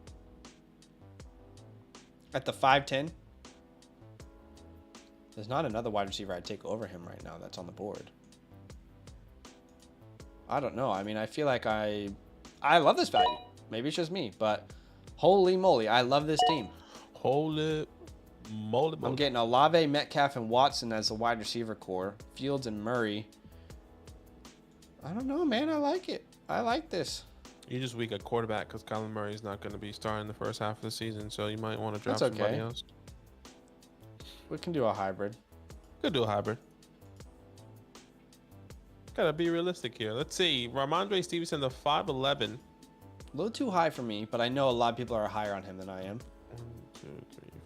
At the 5'10"? There's not another wide receiver I'd take over him right now that's on the board. I don't know. I mean, I feel like I love this value. Maybe it's just me, but holy moly, I love this team. Holy moly. I'm getting Olave, Metcalf, and Watson as the wide receiver core. Fields and Murray. I don't know, man. I like it. I like this. You just weak at quarterback because Kyler Murray is not going to be starting the first half of the season, so you might want to draft That's somebody okay. else. We can do a hybrid. Could do a hybrid. Gotta be realistic here. Let's see. Ramondre Stevenson, the 5'11". A little too high for me, but I know a lot of people are higher on him than I am. 1, 2, 3,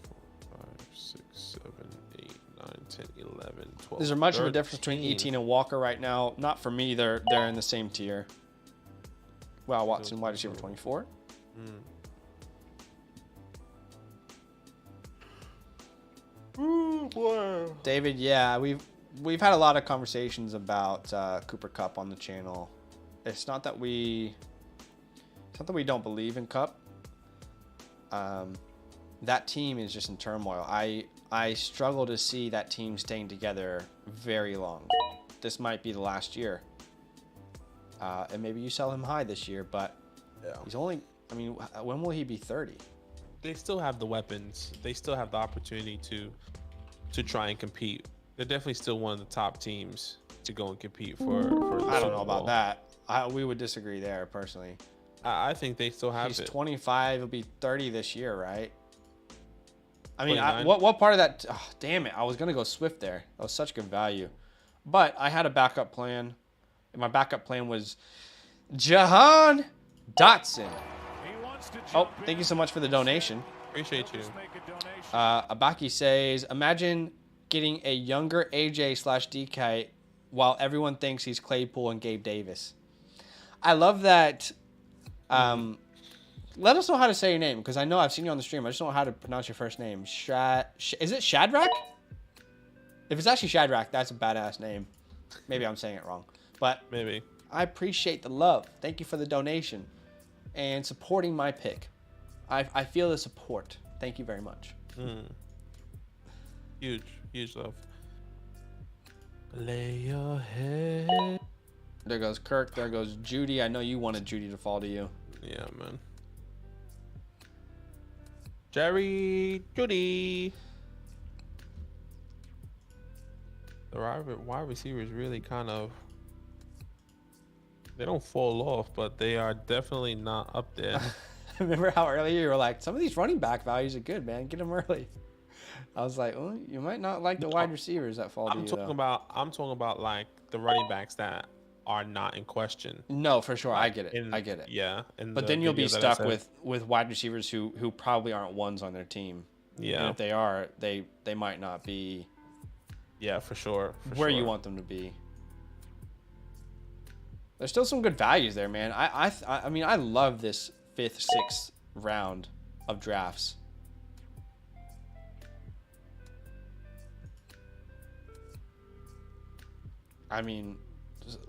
4, 5, 6, 7, 8, 9, 10, 11, 12. Is there much 13. of a difference between 18 and Walker right now? Not for me. They're in the same tier. Wow, Watson, wide receiver 24. Ooh, boy. David, yeah, we've had a lot of conversations about Cooper Kupp on the channel. It's not that we don't believe in Kupp. That team is just in turmoil. I struggle to see that team staying together very long. This might be the last year. And maybe you sell him high this year, but he's only, I mean, when will he be 30? They still have the weapons. They still have the opportunity to try and compete. They're definitely still one of the top teams to go and compete for the I don't Super know about Bowl. that. We would disagree there, personally. I think they still have He's it. 25. He'll be 30 this year, right? I mean, 29. what part of that? Oh, damn it. I was going to go Swift there. That was such good value. But I had a backup plan. And my backup plan was Jahan Dotson. Oh, thank you so much for the donation. Appreciate you. Abaki says, imagine getting a younger AJ/DK while everyone thinks he's Claypool and Gabe Davis. I love that. Let us know how to say your name, because I know I've seen you on the stream. I just don't know how to pronounce your first name. Is it Shadrach? If it's actually Shadrach, that's a badass name. Maybe I'm saying it wrong. But Maybe. I appreciate the love. Thank you for the donation and supporting my pick. I feel the support. Thank you very much. Huge love. Lay your head. There goes Kirk. There goes Judy. I know you wanted Judy to fall to you. Yeah, man. Jerry Judy. The wide receivers really kind of, they don't fall off, but they are definitely not up there. Remember how earlier you were like, some of these running back values are good, man. Get them early. I was like, oh, you might not like the wide receivers that fall to you. I'm talking about like the running backs that are not in question. No, for sure. I get it. I get it. Yeah. But then you'll be stuck with wide receivers who probably aren't ones on their team. Yeah. And if they are, they might not be. Yeah, for sure. Where you want them to be. There's still some good values there, man. I mean, I love this 5th, 6th round of drafts. I mean,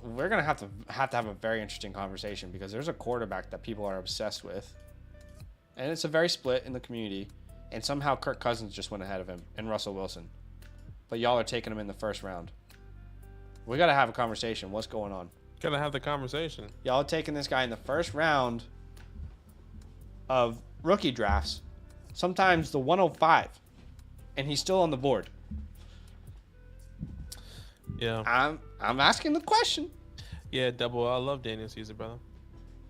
we're gonna have to have a very interesting conversation, because there's a quarterback that people are obsessed with, and it's a very split in the community. And somehow Kirk Cousins just went ahead of him, and Russell Wilson. But y'all are taking him in the 1st round. We gotta have a conversation. What's going on? Gotta have the conversation. Y'all are taking this guy in the 1st round of rookie drafts, sometimes the 105, and he's still on the board. Yeah. I'm asking the question. Yeah, double. I love Daniel Caesar, brother.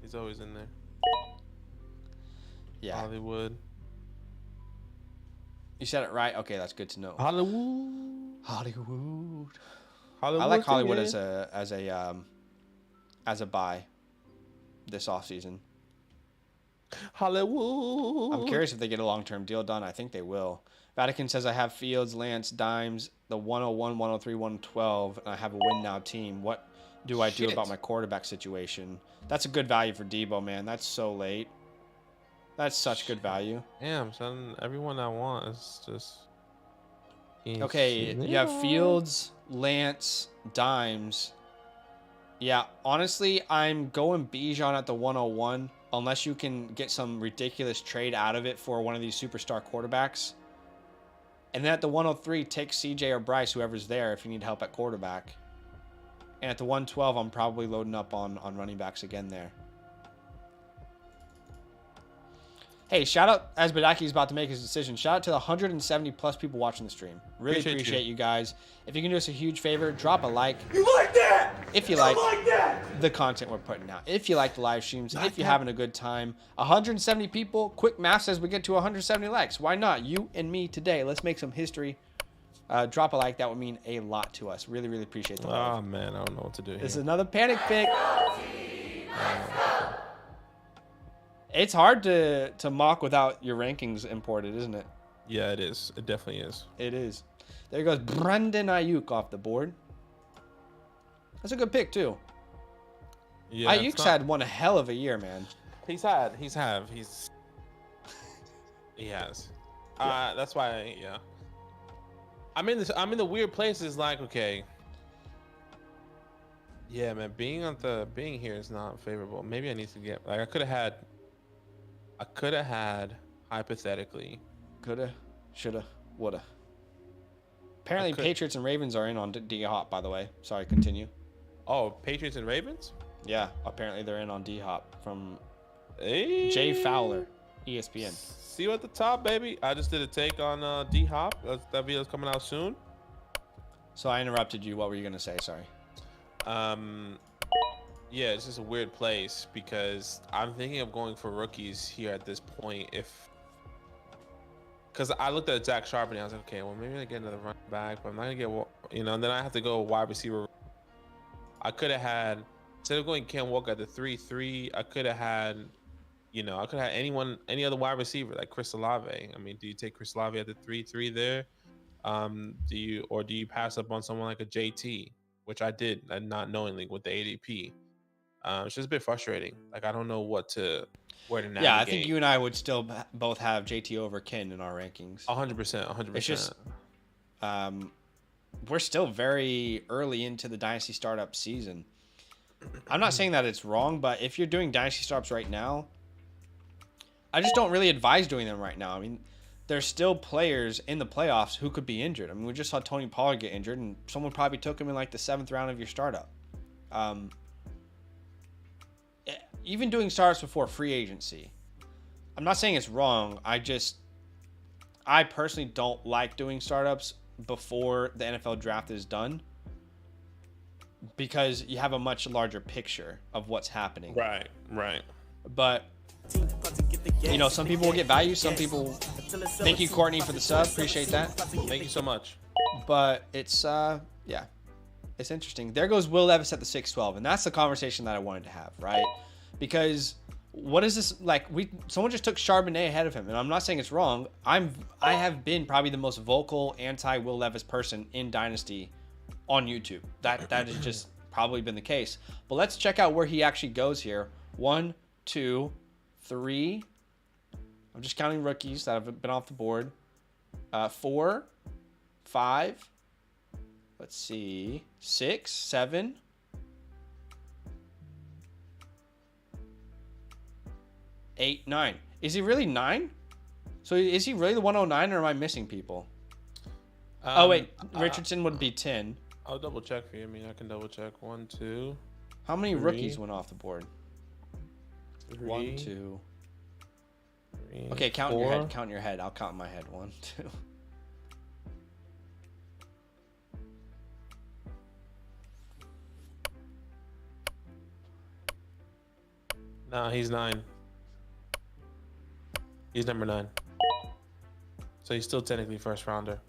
He's always in there. Yeah. Hollywood. You said it right. Okay, that's good to know. Hollywood. I like Hollywood as a buy this offseason. Hollywood. I'm curious if they get a long-term deal done. I think they will. Vatican says, I have Fields, Lance, Dimes, the 101, 103, 112, and I have a win now team. What do I do about my quarterback situation? That's a good value for Debo, man. That's so late. That's such good value. Damn, son. Everyone I want is just... Okay, you have Fields, Lance, Dimes. Yeah, honestly, I'm going Bijan at the 101, unless you can get some ridiculous trade out of it for one of these superstar quarterbacks. And then at the 103, take CJ or Bryce, whoever's there, if you need help at quarterback. And at the 112, I'm probably loading up on running backs again there. Hey, shout out as Badake is about to make his decision. Shout out to the 170 plus people watching the stream. Really appreciate you guys. If you can do us a huge favor, drop a like. You like that? If you like the content we're putting out. If you like the live streams, if you're having a good time. 170 people. Quick math says we get to 170 likes. Why not? You and me today. Let's make some history. Drop a like. That would mean a lot to us. Really, really appreciate the love. Oh man, I don't know what to do here. This is another panic pick. It's hard to mock without your rankings imported, isn't it? Yeah, it is. It definitely is. It is. There goes Brandon Ayuk off the board. That's a good pick too. Yeah, Ayuk's had one hell of a year, man. He has. That's why. Yeah. I'm in the weird places. Like, okay. Yeah, man. Being here is not favorable. Maybe I need to get like I could have had hypothetically. Coulda, shoulda, woulda. Apparently, Patriots and Ravens are in on D-Hop, by the way. Sorry, continue. Oh, Patriots and Ravens? Yeah, apparently they're in on D-Hop from Hey. Jay Fowler, ESPN. See you at the top, baby. I just did a take on D-Hop. That video's coming out soon. So I interrupted you. What were you going to say? Sorry. Yeah, it's just a weird place because I'm thinking of going for rookies here at this point. Because I looked at Zach Sharp and I was like, okay, well, maybe I get another running back, but I'm not going to get, and then I have to go wide receiver. I could have had, instead of going Cam Walker at the 3-3, I could have had, any other wide receiver like Chris Olave. I mean, do you take Chris Olave at the 3-3 there? Do you pass up on someone like a JT, which I did, not knowingly with the ADP. It's just a bit frustrating. Like, I don't know where to navigate. Yeah, I think you and I would still both have JT over Ken in our rankings. 100%. It's just, we're still very early into the Dynasty startup season. I'm not saying that it's wrong, but if you're doing Dynasty startups right now, I just don't really advise doing them right now. I mean, there's still players in the playoffs who could be injured. I mean, we just saw Tony Pollard get injured, and someone probably took him in like the 7th round of your startup. Even doing startups before free agency, I'm not saying it's wrong. I personally don't like doing startups before the NFL draft is done because you have a much larger picture of what's happening. Right. But, some people will get value. Some people, thank you, Courtney, for the sub. Appreciate that. Thank you so much. But it's, it's interesting. There goes Will Levis at the 6-12. And that's the conversation that I wanted to have, right? Because what is this like? Someone just took Charbonnet ahead of him, and I'm not saying it's wrong. I have been probably the most vocal anti Will Levis person in Dynasty on YouTube. That has just probably been the case. But let's check out where he actually goes here. 1, 2, 3. I'm just counting rookies that have been off the board. 4, 5. Let's see, 6, 7. 8, 9. Is he really 9? So is he really the 109, or am I missing people? Oh wait, Richardson would be 10. I'll double check for you. I mean, I can double check. 1, 2. How many 3, rookies went off the board? 3, 1, 2. 3, Okay, count 4. in your head. Count in your head. I'll count in my head. 1, 2. No, he's 9. He's number 9. So he's still technically first rounder.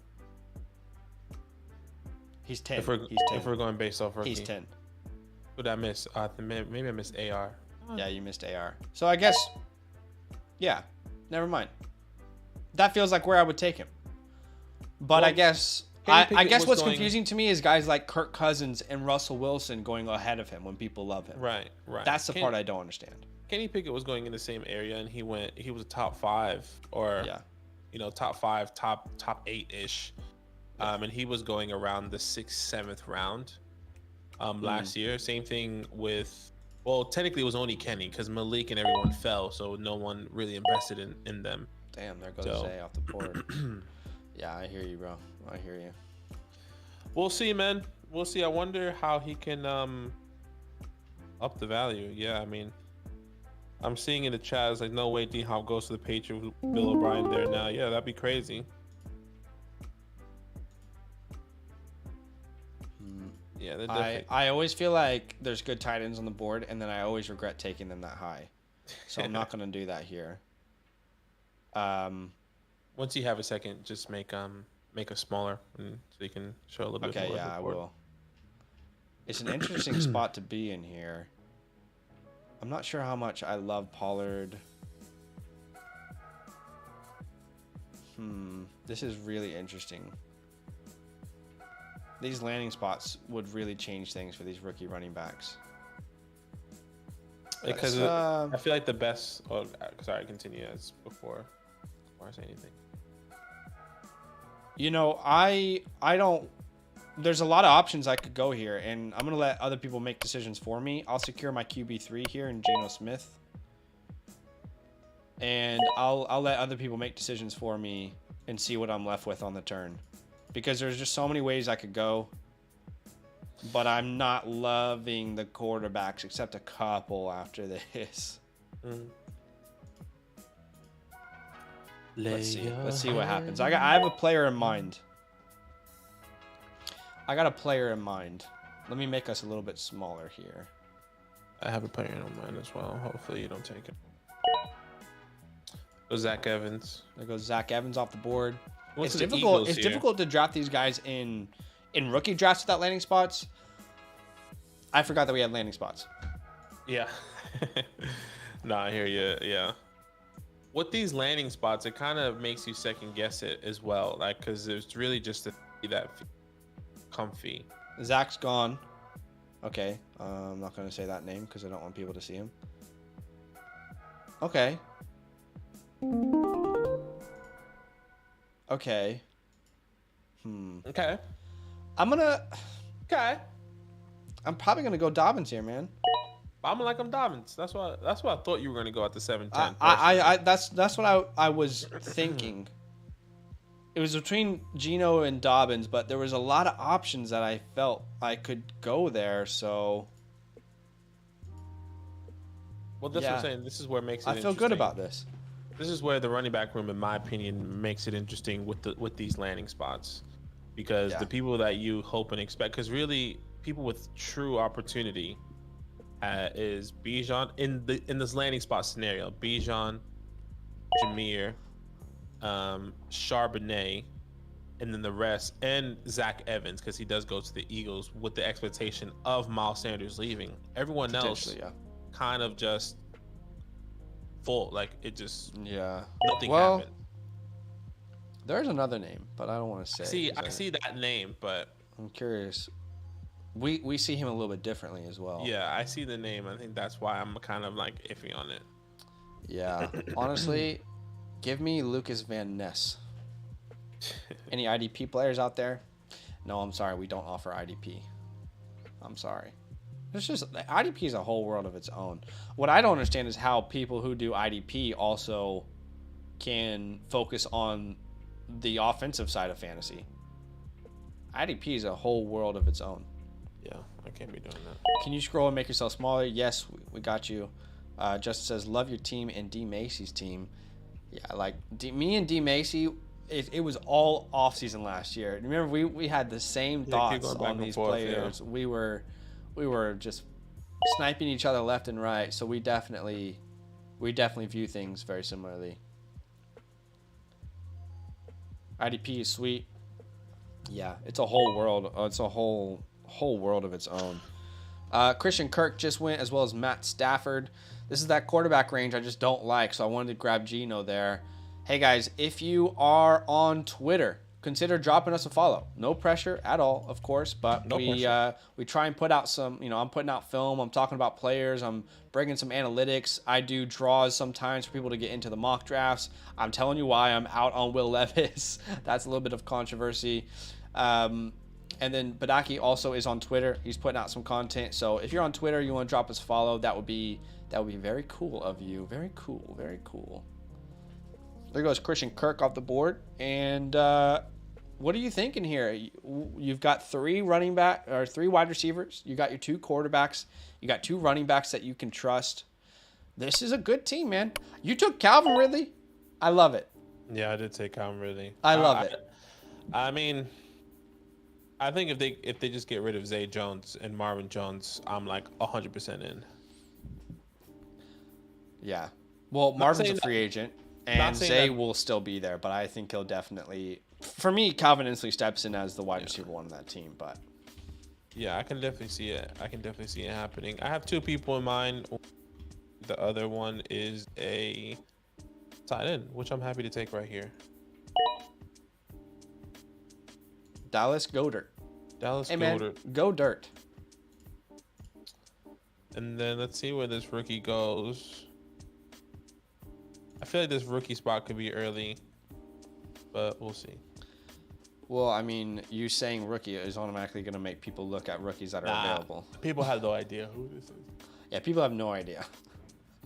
He's 10. If we're, He's 10. if we're going based off rookie. He's 10. Who did I miss? Maybe I missed AR. Yeah, you missed AR. So I guess, yeah, never mind. That feels like where I would take him. But Well, I guess Kenny Pickett what's was going- confusing to me is guys like Kirk Cousins and Russell Wilson going ahead of him when people love him. Right. That's the part I don't understand. Kenny Pickett was going in the same area, and he was a top 5 or top 5, top 8-ish. And he was going around the 6th, 7th round last year. Same thing with, well, technically it was only Kenny because Malik and everyone fell, so no one really invested in them. Damn, there goes Zay off the board. Yeah, I hear you, bro. I hear you. We'll see, man. We'll see. I wonder how he can up the value. Yeah, I mean, I'm seeing in the chat, it's like, no way D Hop goes to the Patriots with Bill O'Brien there now. Yeah, that'd be crazy. Yeah, they're definitely... I always feel like there's good tight ends on the board, and then I always regret taking them that high. So I'm not going to do that here. Once you have a second, just make a smaller, so you can show a little bit more. Okay, yeah, I will. It's an interesting spot to be in here. I'm not sure how much I love Pollard. This is really interesting. These landing spots would really change things for these rookie running backs. Because I feel like the best... Oh, sorry, continue as before I say anything. You know, I don't... There's a lot of options I could go here, and I'm going to let other people make decisions for me. I'll secure my QB3 here in Geno Smith. And I'll let other people make decisions for me and see what I'm left with on the turn. Because there's just so many ways I could go. But I'm not loving the quarterbacks except a couple after this. Let's see what happens. I have a player in mind. I got a player in mind. Let me make us a little bit smaller here. I have a player in mind as well. Hopefully you don't take it. Go Zach Evans. There goes Zach Evans off the board. What's It's difficult. It's difficult to draft these guys in rookie drafts without landing spots. I forgot that we had landing spots. Yeah. No, I hear you. Yeah. With these landing spots, it kind of makes you second guess it as well, like because it's really just to be that comfy. Zach's gone. Okay, I'm not going to say that name because I don't want people to see him. Okay. Okay. Okay. Okay. I'm probably gonna go Dobbins here, man. I'm like Dobbins. That's what I thought you were gonna go at the 7-10. That's what I was thinking. It was between Geno and Dobbins, but there was a lot of options that I felt I could go there. So. Well, that's what I'm saying. This is where it makes it. I feel good about this. This is where the running back room, in my opinion, makes it interesting with these landing spots, because the people that you hope and expect, because really people with true opportunity is Bijan in this landing spot scenario. Bijan, Jameer, Charbonnet, and then the rest, and Zach Evans, because he does go to the Eagles with the expectation of Miles Sanders leaving. Everyone else kind of just full, like it just nothing happened. There's another name, but I don't want to say. I see that name, but I'm curious. We see him a little bit differently as well. Yeah, I see the name. I think that's why I'm kind of like iffy on it. Yeah, honestly, give me Lucas Van Ness. Any IDP players out there? No, I'm sorry, we don't offer IDP. I'm sorry. It's just IDP is a whole world of its own. What I don't understand is how people who do IDP also can focus on the offensive side of fantasy. IDP is a whole world of its own. Yeah, I can't be doing that. Can you scroll and make yourself smaller? Yes, we got you. Justin says, love your team and D. Macy's team. Yeah, like me and D. Macy, it was all off season last year. Remember, we had the same thoughts on these players. Yeah. We were just sniping each other left and right. So we definitely view things very similarly. IDP is sweet. Yeah, it's a whole world. It's a whole world of its own. Christian Kirk just went, as well as Matt Stafford. This is that quarterback range I just don't like, so I wanted to grab Geno there. Hey guys, if you are on Twitter, consider dropping us a follow. No pressure at all, of course, but we try and put out some, I'm putting out film, I'm talking about players, I'm bringing some analytics. I do draws sometimes for people to get into the mock drafts. I'm telling you why I'm out on Will Levis. That's a little bit of controversy. And then Badake also is on Twitter. He's putting out some content. So if you're on Twitter, you want to drop us a follow, that would be very cool of you. Very cool, very cool. There goes Christian Kirk off the board. And what are you thinking here? You've got three wide receivers. You got your two quarterbacks. You got two running backs that you can trust. This is a good team, man. You took Calvin Ridley. I love it. Yeah, I did take Calvin Ridley. I love it. I mean, I think if they just get rid of Zay Jones and Marvin Jones, I'm like 100% in. Yeah. Well, Marvin's a free agent, and Zay will still be there, but I think he'll definitely. For me, Calvin instantly steps in as the wide receiver one of that team, but. Yeah, I can definitely see it. I can definitely see it happening. I have two people in mind. The other one is a tight end, which I'm happy to take right here. Dallas Goedert. Goedert. Man, go dirt. And then let's see where this rookie goes. I feel like this rookie spot could be early, but we'll see. Well, I mean, you saying rookie is automatically going to make people look at rookies that are available. People have no idea who this is. Yeah, people have no idea.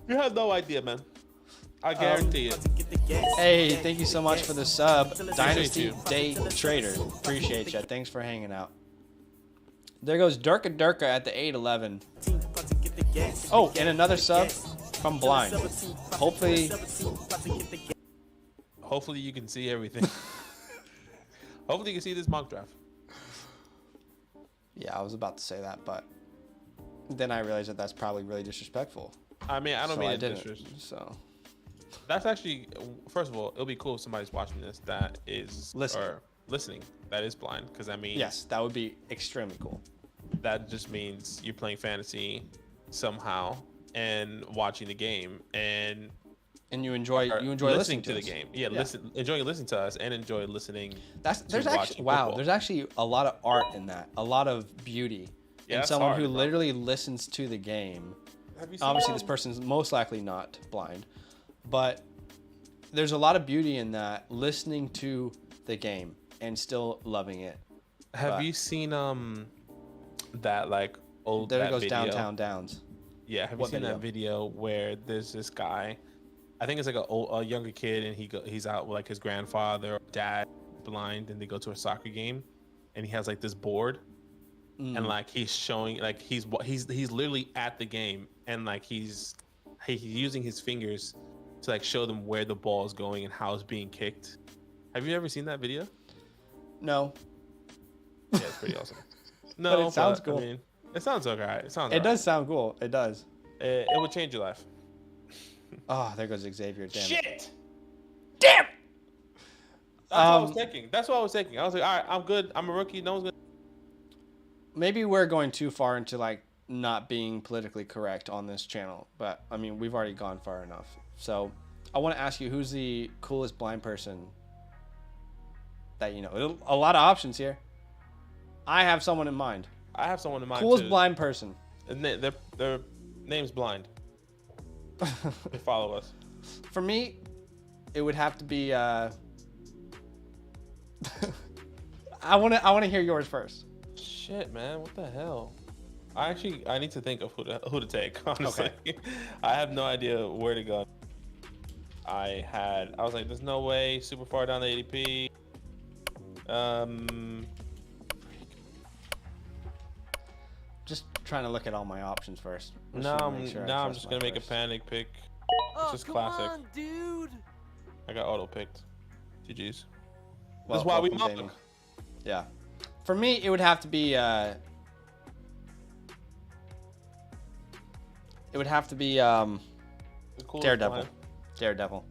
You have no idea, man. I guarantee it. Hey, thank you so much for the sub. Dynasty Day Trader. Appreciate you. Thanks for hanging out. There goes Durka at the 8-11. Oh, and another sub from Blind. Hopefully you can see everything. Hopefully you can see this mock draft. Yeah, I was about to say that, but then I realized that that's probably really disrespectful. I mean, I don't mean it disrespectful. So that's actually, first of all, it'll be cool if somebody's watching this that is listening that is blind, because I mean, yes, that would be extremely cool. That just means you're playing fantasy somehow and watching the game and you enjoy listening to the game. Yeah, enjoy listening to us and enjoy listening. There's actually a lot of art in that, a lot of beauty in someone who literally listens to the game. Obviously, this person's most likely not blind, but there's a lot of beauty in that, listening to the game and still loving it. Have you seen that like old there that goes video? Downtown Downs? Yeah, have you seen that video where there's this guy? I think it's like a younger kid, and he's out with like his grandfather or dad, blind, and they go to a soccer game, and he has like this board, and like he's showing like he's literally at the game, and like he's using his fingers to like show them where the ball is going and how it's being kicked. Have you ever seen that video? No. Yeah, it's pretty awesome. No, but it sounds cool. I mean, it sounds okay. It does sound cool. It does. It would change your life. Oh, there goes Xavier. Damn Shit! It. Damn! That's what I was thinking. That's what I was thinking. I was like, all right, I'm good. I'm a rookie. No one's good. Maybe we're going too far into like not being politically correct on this channel, but I mean, we've already gone far enough. So I want to ask you, who's the coolest blind person that you know? A lot of options here. I have someone in mind. I have someone in mind. Coolest too. blind person. And their name's Blind. They follow us. For me, it would have to be. I want to hear yours first. Shit, man, what the hell? I need to think of who to take. Honestly, okay. I have no idea where to go. I was like, there's no way, super far down the ADP. Just trying to look at all my options first. I'm just gonna make a panic pick. It's just classic. Come on, dude. I got auto picked. GG's. Well, that's why we mock. Yeah. For me, it would have to be. Daredevil. Blind. Daredevil.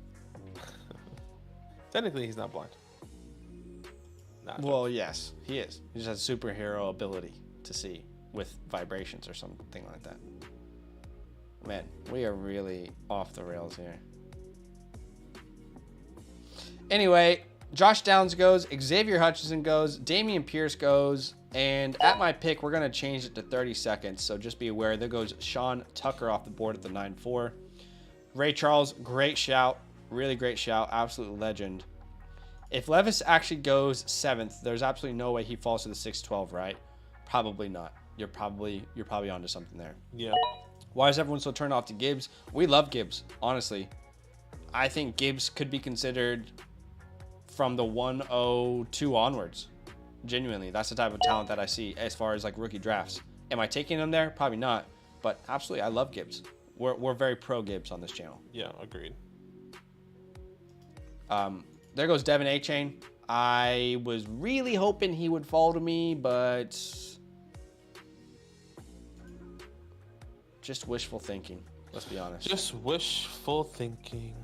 Technically, he's not blind. Well, yes, he is. He just has superhero ability to see with vibrations or something like that. Man, we are really off the rails here. Anyway, Josh Downs goes, Xavier Hutchinson goes, Damian Pierce goes, and at my pick, we're going to change it to 30 seconds, so just be aware. There goes Sean Tucker off the board at the 9-4. Ray Charles, great shout. Really great shout. Absolute legend. If Levis actually goes 7th, there's absolutely no way he falls to the 6-12, right? Probably not. You're probably onto something there. Yeah. Why is everyone so turned off to Gibbs? We love Gibbs, honestly. I think Gibbs could be considered from the 102 onwards. Genuinely, that's the type of talent that I see as far as like rookie drafts. Am I taking him there? Probably not. But absolutely, I love Gibbs. We're very pro Gibbs on this channel. Yeah, agreed. There goes Devin A Chain. I was really hoping he would fall to me, but just wishful thinking. Let's be honest. Just wishful thinking.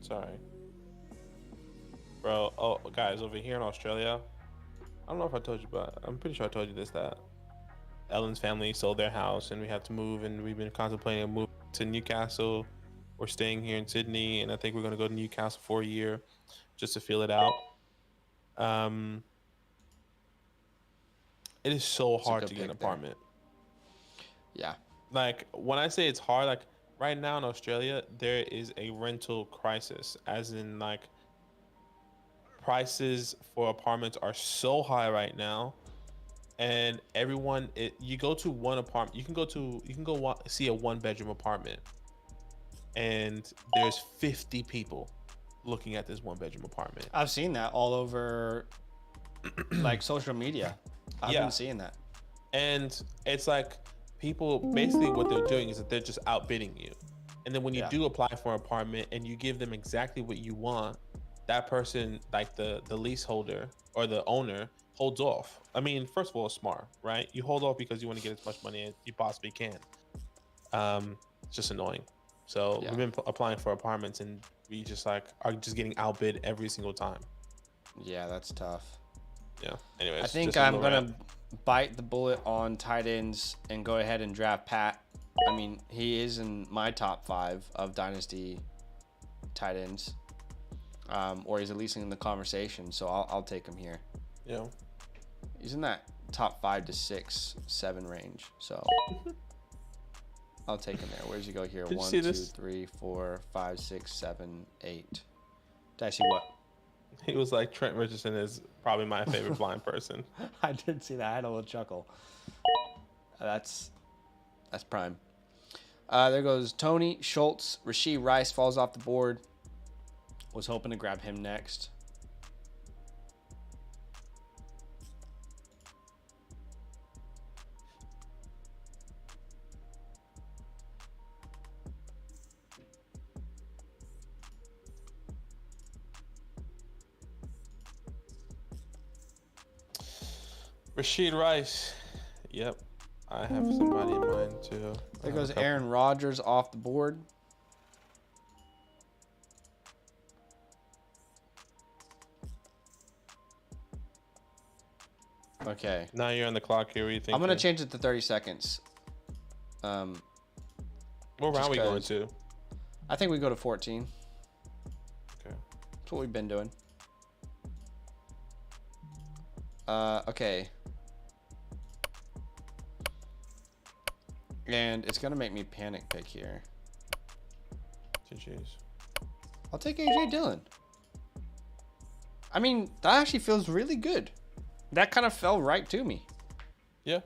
Sorry. Bro, oh, guys, over here in Australia, I don't know if I told you, but I'm pretty sure I told you this, that Ellen's family sold their house and we had to move, and we've been contemplating a move to Newcastle. We're staying here in Sydney, and I think we're going to go to Newcastle for a year just to feel it out. It is so hard to get an apartment. Yeah. Like, when I say it's hard, like, right now in Australia, there is a rental crisis, as in, like, prices for apartments are so high right now, and everyone, you go to one apartment, you can go see a 1-bedroom apartment, and there's 50 people looking at this 1-bedroom apartment. I've seen that all over like social media. I've been seeing that. And it's like, people, basically what they're doing is that they're just outbidding you. And then when you do apply for an apartment and you give them exactly what you want, that person, like the leaseholder or the owner, holds off. I mean, first of all, it's smart, right? You hold off because you want to get as much money as you possibly can. It's just annoying. So we've been applying for apartments, and we just are just getting outbid every single time. Yeah, that's tough. Yeah. Anyways, I think I'm gonna bite the bullet on tight ends and go ahead and draft Pat. I mean, he is in my top 5 of Dynasty tight ends, or he's at least in the conversation. So I'll take him here. Yeah. He's in that top 5 to 6, 7 range. So I'll take him there. Where does he go here? 1, 2, 3, 4, 5, 6, 7, 8. Did I see what? He was like, Trent Richardson is probably my favorite blind person. I did see that. I had a little chuckle. That's prime. There goes Tony Schultz. Rashee Rice falls off the board. Was hoping to grab him next. Rashee Rice. Yep. I have somebody in mind too. There goes Aaron Rodgers off the board. Okay. Now you're on the clock here. What do you think? I'm going to change it to 30 seconds. What round are we going to? I think we go to 14. Okay. That's what we've been doing. Okay. And it's going to make me panic pick here. Jeez. I'll take AJ Dillon. I mean, that actually feels really good. That kind of fell right to me. Yeah.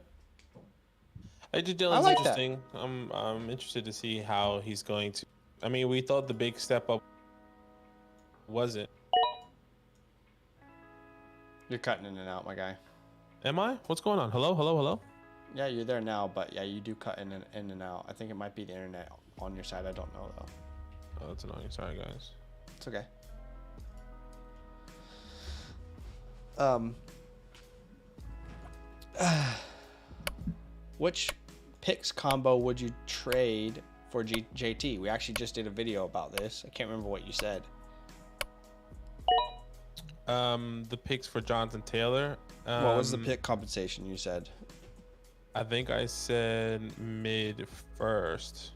AJ Dillon's like interesting. I'm interested to see how he's going to. I mean, we thought the big step up wasn't. You're cutting in and out, my guy. Am I? What's going on? Hello, hello, hello. Yeah, you're there now, but yeah, you do cut in and out. I think it might be the internet on your side. I don't know though. Oh, that's annoying. Sorry, guys. It's okay. Which picks combo would you trade for JT? We actually just did a video about this. I can't remember what you said. The picks for Jonathan Taylor. What was the pick compensation you said? I think I said mid first,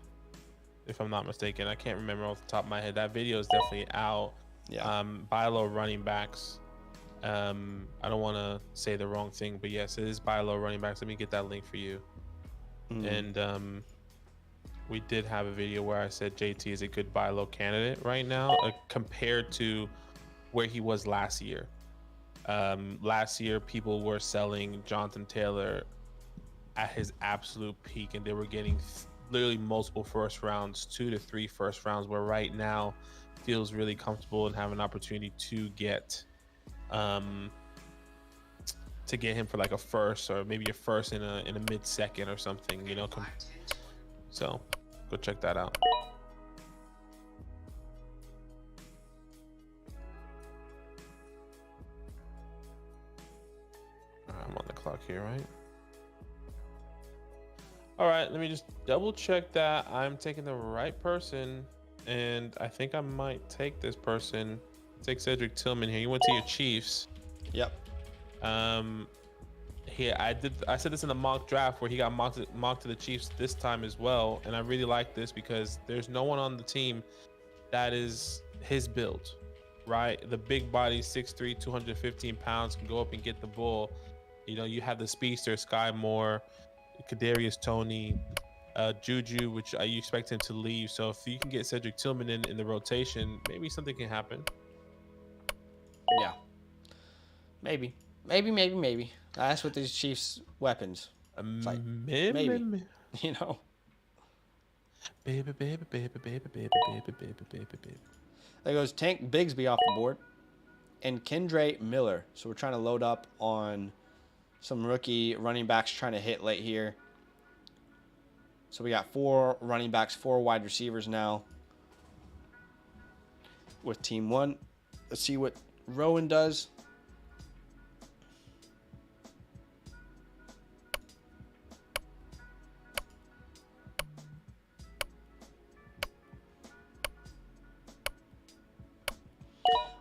if I'm not mistaken. I can't remember off the top of my head. That video is definitely out. Yeah. Buy low running backs. I don't want to say the wrong thing, but yes, it is buy low running backs. Let me get that link for you. And we did have a video where I said JT is a good buy low candidate right now, compared to where he was last year. Last year, people were selling Jonathan Taylor at his absolute peak, and they were getting literally multiple first rounds, 2 to 3 first rounds, where right now feels really comfortable and have an opportunity to get to get him for like a first or maybe a first in a mid-second or something, you know. So go check that out. I'm on the clock here, right? All right, let me just double check that I'm taking the right person, and I think I might take this person. Take Cedric Tillman here. You went to your Chiefs. Yep. Here I said this in the mock draft where he got mocked to the Chiefs this time as well, and I really like this because there's no one on the team that is his build, right? The big body, 6'3", 215 pounds, can go up and get the ball. You know, you have the speedster Sky Moore, Kadarius Toney, Juju, which you expect him to leave. So if you can get Cedric Tillman in the rotation, maybe something can happen. Yeah. Maybe. That's with these Chiefs weapons. Like, maybe. You know. Baby. There goes Tank Bigsby off the board. And Kendre Miller. So we're trying to load up on some rookie running backs trying to hit late here. So we got 4 running backs, 4 wide receivers now with team 1. Let's see what Rowan does.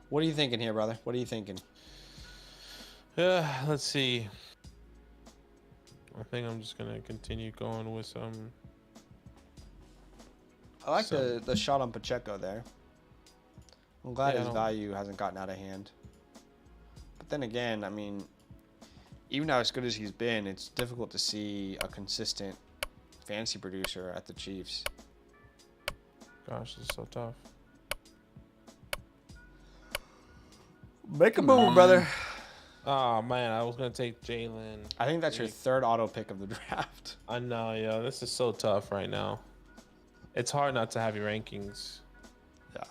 What are you thinking here, brother? What are you thinking? Let's see. I think I'm just gonna continue going with some. I like the shot on Pacheco there. I'm glad his value hasn't gotten out of hand. But then again, I mean, even as good as he's been, it's difficult to see a consistent fantasy producer at the Chiefs. Gosh, this is so tough. Make a move, brother. Oh man, I was gonna take Jalen. I think that's your 3rd auto pick of the draft. I know, yo. This is so tough right now. It's hard not to have your rankings. Yeah.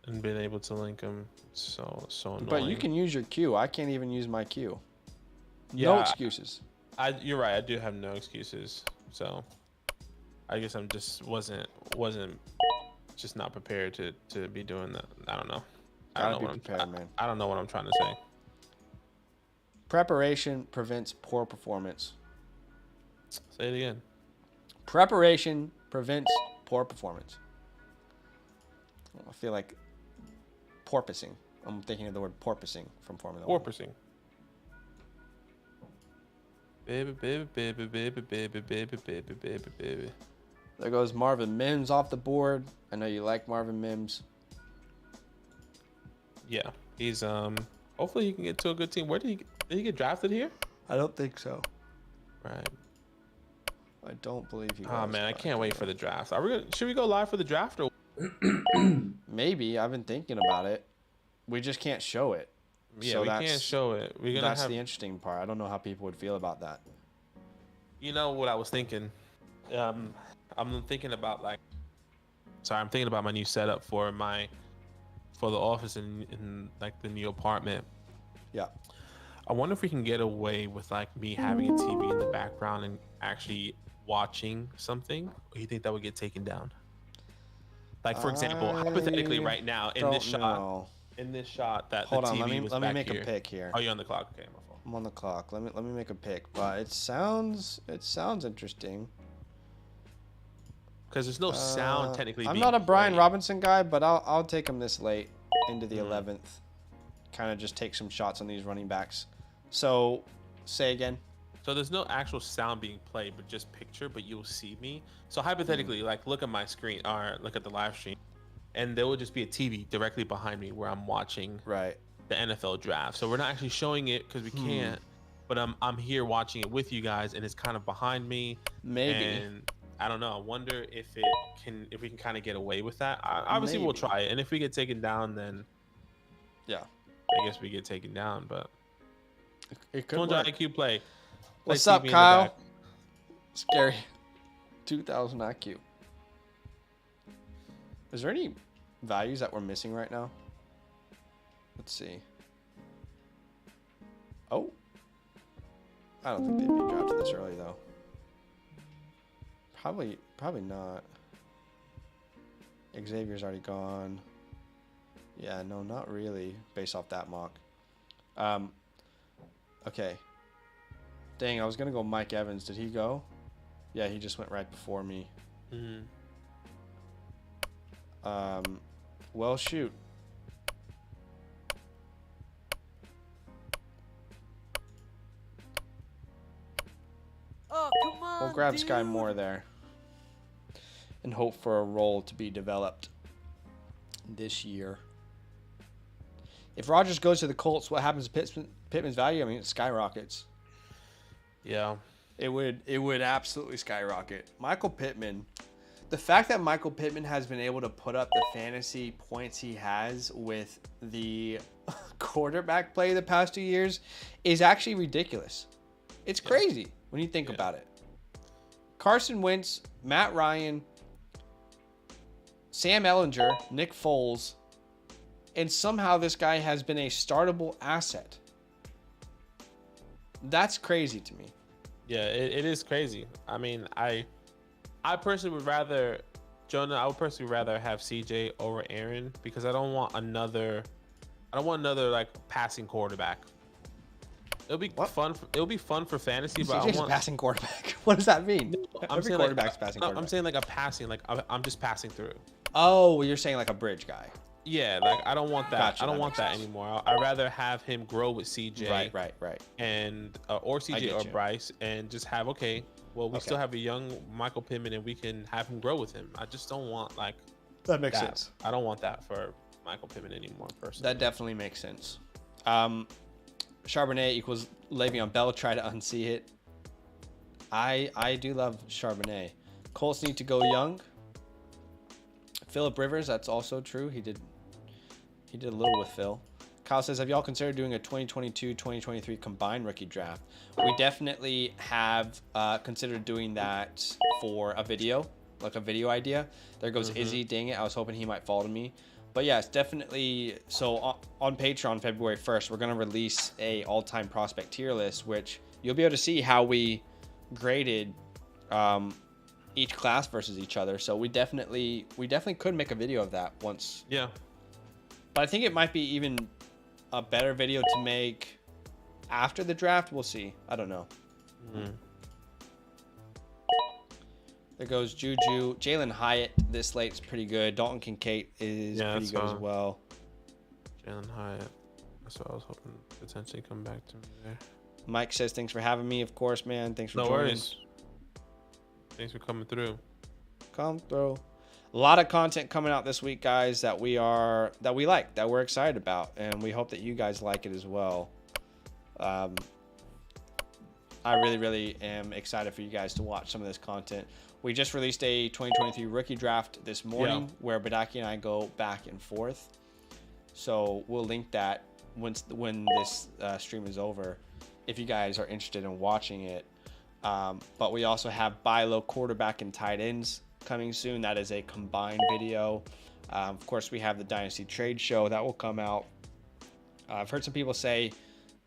And being able to link them, so annoying. But you can use your queue. I can't even use my queue. Yeah, no excuses. You're right. I do have no excuses. So I guess I'm just wasn't just not prepared to be doing that. I don't know. I don't know what I'm trying to say. Preparation prevents poor performance. Say it again. Preparation prevents poor performance. I feel like porpoising. I'm thinking of the word porpoising from Formula 1. Porpoising. Baby. There goes Marvin Mims off the board. I know you like Marvin Mims. Yeah, he's hopefully he can get to a good team. Did he get drafted here? I don't think so. Right. I don't believe he was. Oh man, I can't wait for the draft. Should we go live for the draft or? Maybe. I've been thinking about it. We just can't show it. Yeah, so we can't show it. That's the interesting part. I don't know how people would feel about that. You know what I was thinking? I'm thinking about I'm thinking about my new setup for the office in like the new apartment. Yeah. I wonder if we can get away with like me having a TV in the background and actually watching something. Or you think that would get taken down? Like for example, hypothetically, right now in this shot that Hold the on, TV let me make a pick here. Oh, you're on the clock. Okay, my fault. I'm on the clock. Let me make a pick, but it sounds interesting. Because there's no sound technically. I'm not a Brian Robinson guy, but I'll take him this late into the 11th. Kind of just take some shots on these running backs. So, say again. So there's no actual sound being played, but just picture. But you'll see me. So hypothetically, like look at my screen or look at the live stream, and there will just be a TV directly behind me where I'm watching the NFL draft. So we're not actually showing it because we can't. But I'm here watching it with you guys, and it's kind of behind me. Maybe. And I don't know. I wonder if we can kind of get away with that. Obviously, we'll try it, and if we get taken down, then yeah, I guess we get taken down. But it could work. IQ play. What's up, Kyle? Scary. 2000 IQ. Is there any values that we're missing right now? Let's see. Oh, I don't think they'd be drafted this early though. Probably not. Xavier's already gone. Yeah, no, not really. Based off that mock. Okay. Dang, I was gonna go Mike Evans. Did he go? Yeah, he just went right before me. Mm-hmm. Well, shoot. Oh, come on, We'll grab dude. Sky Moore there. And hope for a role to be developed this year. If Rodgers goes to the Colts, what happens to Pittman's value? I mean, it skyrockets. Yeah. It would absolutely skyrocket. Michael Pittman, the fact that Michael Pittman has been able to put up the fantasy points he has with the quarterback play the past 2 years is actually ridiculous. It's crazy when you think about it. Carson Wentz, Matt Ryan, Sam Ehlinger, Nick Foles, and somehow this guy has been a startable asset. That's crazy to me. Yeah, it is crazy. I mean, I personally would rather, Jonah, I would personally rather have CJ over Aaron because I don't want another like passing quarterback. It'll be fun. It'll be fun for fantasy, but CJ's a passing quarterback. What does that mean? I'm saying quarterback's passing quarterback. I'm saying like a passing, like I'm just passing through. Oh, you're saying like a bridge guy. Yeah, like I don't want that. Gotcha, I don't that want makes that sense. anymore. I'd rather have him grow with CJ. Right. And or I CJ get or you. Bryce, and just have we still have a young Michael Pittman, and we can have him grow with him. I just don't want like That makes that. sense. I don't want that for Michael Pittman anymore, personally. That definitely makes sense. Charbonnet equals Le'Veon Bell. Try to unsee it. I do love Charbonnet. Colts need to go young. Phillip Rivers, that's also true. He did a little with Phil. Kyle says, have y'all considered doing a 2022-2023 combined rookie draft? We definitely have considered doing that for a video, like a video idea. There goes Izzy. Dang it. I was hoping he might follow me. But yeah, it's definitely. So on Patreon, February 1st, we're going to release a all-time prospect tier list, which you'll be able to see how we graded each class versus each other. So we definitely could make a video of that once. Yeah. But I think it might be even a better video to make after the draft. We'll see. I don't know. There goes Juju. Jalen Hyatt this slate's pretty good. Dalton Kincaid is pretty good as well. Jalen Hyatt. That's what I was hoping to potentially come back to me there. Mike says, thanks for having me. Of course, man. Thanks for joining. No worries. Thanks for coming through. Come through. A lot of content coming out this week, guys, that we like, that we're excited about, and we hope that you guys like it as well. I really am excited for you guys to watch some of this content. We just released a 2023 rookie draft this morning where Badake and I go back and forth. So we'll link that when this stream is over if you guys are interested in watching it. But we also have buy low quarterback and tight ends coming soon. That is a combined video. Of course, we have the Dynasty trade show that will come out. I've heard some people say,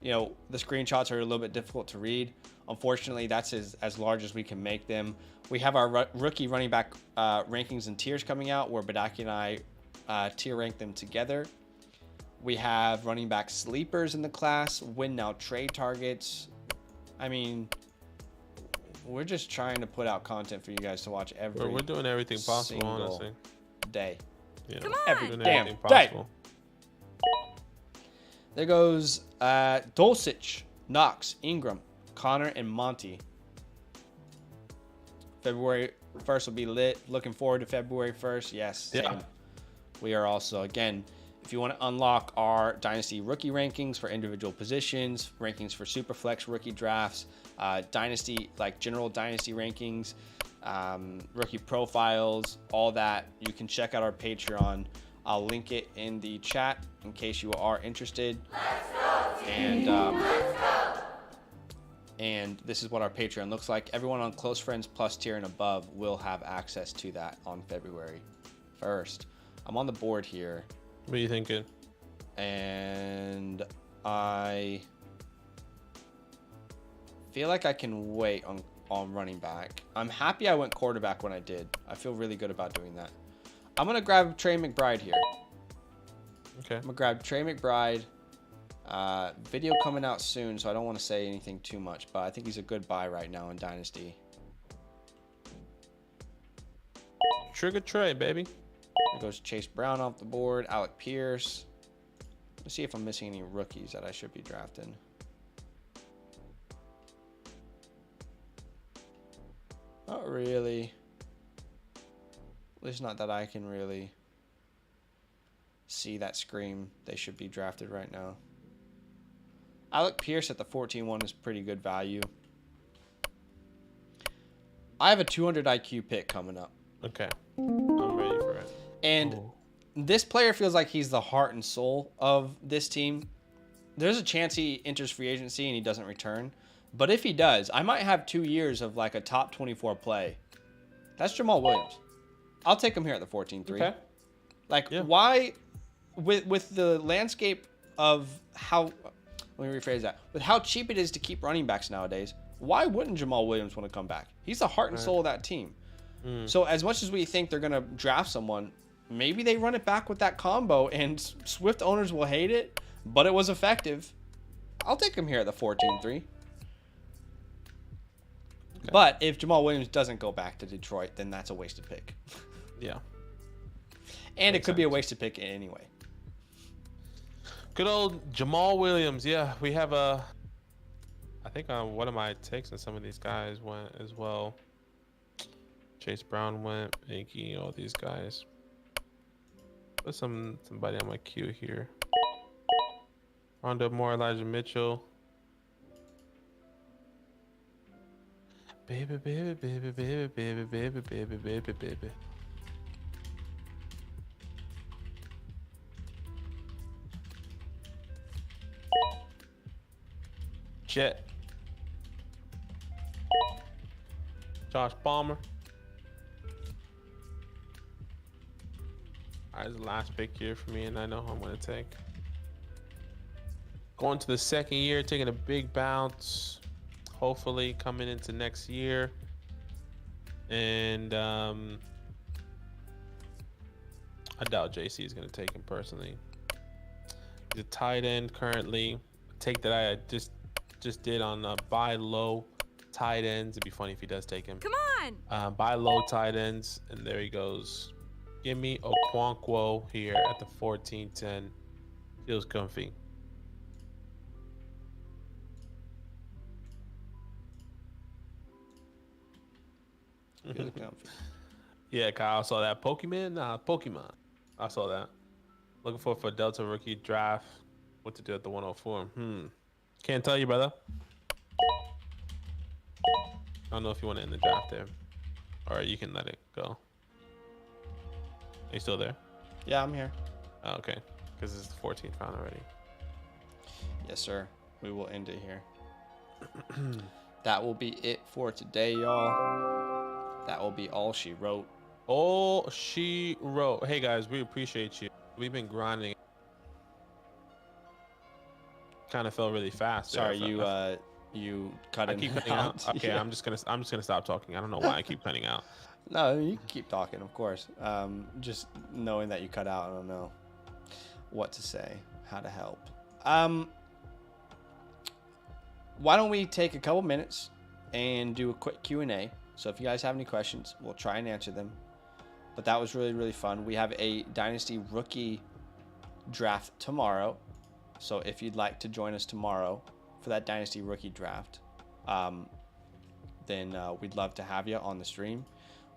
the screenshots are a little bit difficult to read. Unfortunately, that's as large as we can make them. We have our rookie running back rankings and tiers coming out where Badake and I tier rank them together. We have running back sleepers in the class, win now trade targets. I mean, we're just trying to put out content for you guys to watch every We're doing everything possible, honestly. Day. Come on. Every Doing damn everything day. possible. There goes Dulcich, Knox, Ingram, Connor, and Monty. February 1st will be lit. Looking forward to February 1st. Yes. Same. Yeah. We are also, again, if you want to unlock our Dynasty rookie rankings for individual positions, rankings for Superflex rookie drafts, Dynasty, like general Dynasty rankings, rookie profiles, all that, you can check out our Patreon. I'll link it in the chat in case you are interested. And this is what our Patreon looks like. Everyone on Close Friends Plus tier and above will have access to that on February 1st. I'm on the board here. What are you thinking? And I feel like I can wait on running back. I'm happy I went quarterback when I did. I feel really good about doing that. I'm going to grab Trey McBride here. Okay. I'm going to grab Trey McBride. Video coming out soon, so I don't want to say anything too much, but I think he's a good buy right now in Dynasty. Trigger Trey, baby. There goes Chase Brown off the board. Alec Pierce. Let's see if I'm missing any rookies that I should be drafting. Not really. At least not that I can really see that scream they should be drafted right now. Alec Pierce at the 14-1 is pretty good value. I have a 200 IQ pick coming up. Okay. I'm ready for it. And this player feels like he's the heart and soul of this team. There's a chance he enters free agency and he doesn't return. But if he does, I might have 2 years of like a top 24 play. That's Jamal Williams. I'll take him here at the 14-3. Okay. Like, why, with the landscape of how, let me rephrase that, with how cheap it is to keep running backs nowadays, why wouldn't Jamal Williams want to come back? He's the heart and soul of that team. So as much as we think they're going to draft someone, maybe they run it back with that combo and Swift owners will hate it, but it was effective. I'll take him here at the 14-3. Okay. But if Jamal Williams doesn't go back to Detroit, then that's a wasted pick. Yeah. And it could be a wasted pick anyway. Good old Jamal Williams. Yeah, we have a... I think one of my takes on some of these guys went as well. Chase Brown went, Iggy, all these guys. Put somebody on my queue here. Rondo Moore, Elijah Mitchell. Baby, baby, baby, baby, baby, baby, baby, baby, baby. Jet. Josh Palmer. Alright, the last pick here for me, and I know who I'm going to take. Going to the second year, taking a big bounce. Hopefully coming into next year. And I doubt JC is going to take him personally. He's a tight end currently. A take that I just did on buy low tight ends. It'd be funny if he does take him. Come on. Buy low tight ends, and there he goes. Give me Okonkwo here at the 14-10. Feels comfy. Feels comfy. Yeah, Kyle, I saw that. Pokemon? Nah, Pokemon. I saw that. Looking forward for a Delta rookie draft. What to do at the 104. Can't tell you, brother. I don't know if you want to end the draft there. Or you can let it go. Are you still there? Yeah, I'm here. Oh, okay. Because it's the 14th round already. Yes, sir. We will end it here. That will be it for today, y'all. That will be all she wrote. All she wrote. Hey, guys, we appreciate you. We've been grinding. Kind of fell really fast. Sorry, you cut in. I keep cutting out. Okay, yeah. I'm just gonna stop talking. I don't know why I keep cutting out. No, you can keep talking, of course. Just knowing that you cut out, I don't know what to say, how to help. Why don't we take a couple minutes and do a quick Q&A? So if you guys have any questions, we'll try and answer them. But that was really, really fun. We have a Dynasty rookie draft tomorrow. So if you'd like to join us tomorrow for that Dynasty rookie draft, then we'd love to have you on the stream.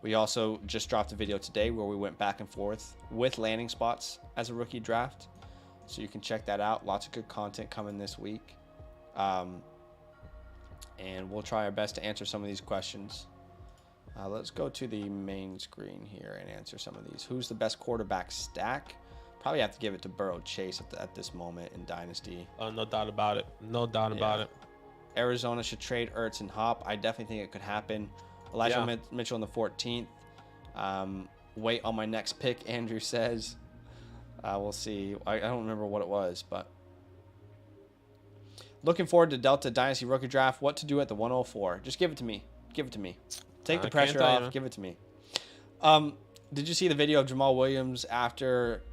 We also just dropped a video today where we went back and forth with landing spots as a rookie draft. So you can check that out. Lots of good content coming this week. And we'll try our best to answer some of these questions. Let's go to the main screen here and answer some of these. Who's the best quarterback stack? Probably have to give it to Burrow Chase at this moment in Dynasty. No doubt about it. No doubt about it. Arizona should trade Ertz and Hop. I definitely think it could happen. Elijah Mitchell on the 14th. Wait on my next pick, Andrew says. We'll see. I don't remember what it was, but Looking forward to Delta Dynasty Rookie Draft. What to do at the 104? Just give it to me. Give it to me. Take the pressure off. Give it to me. Did you see the video of Jamal Williams after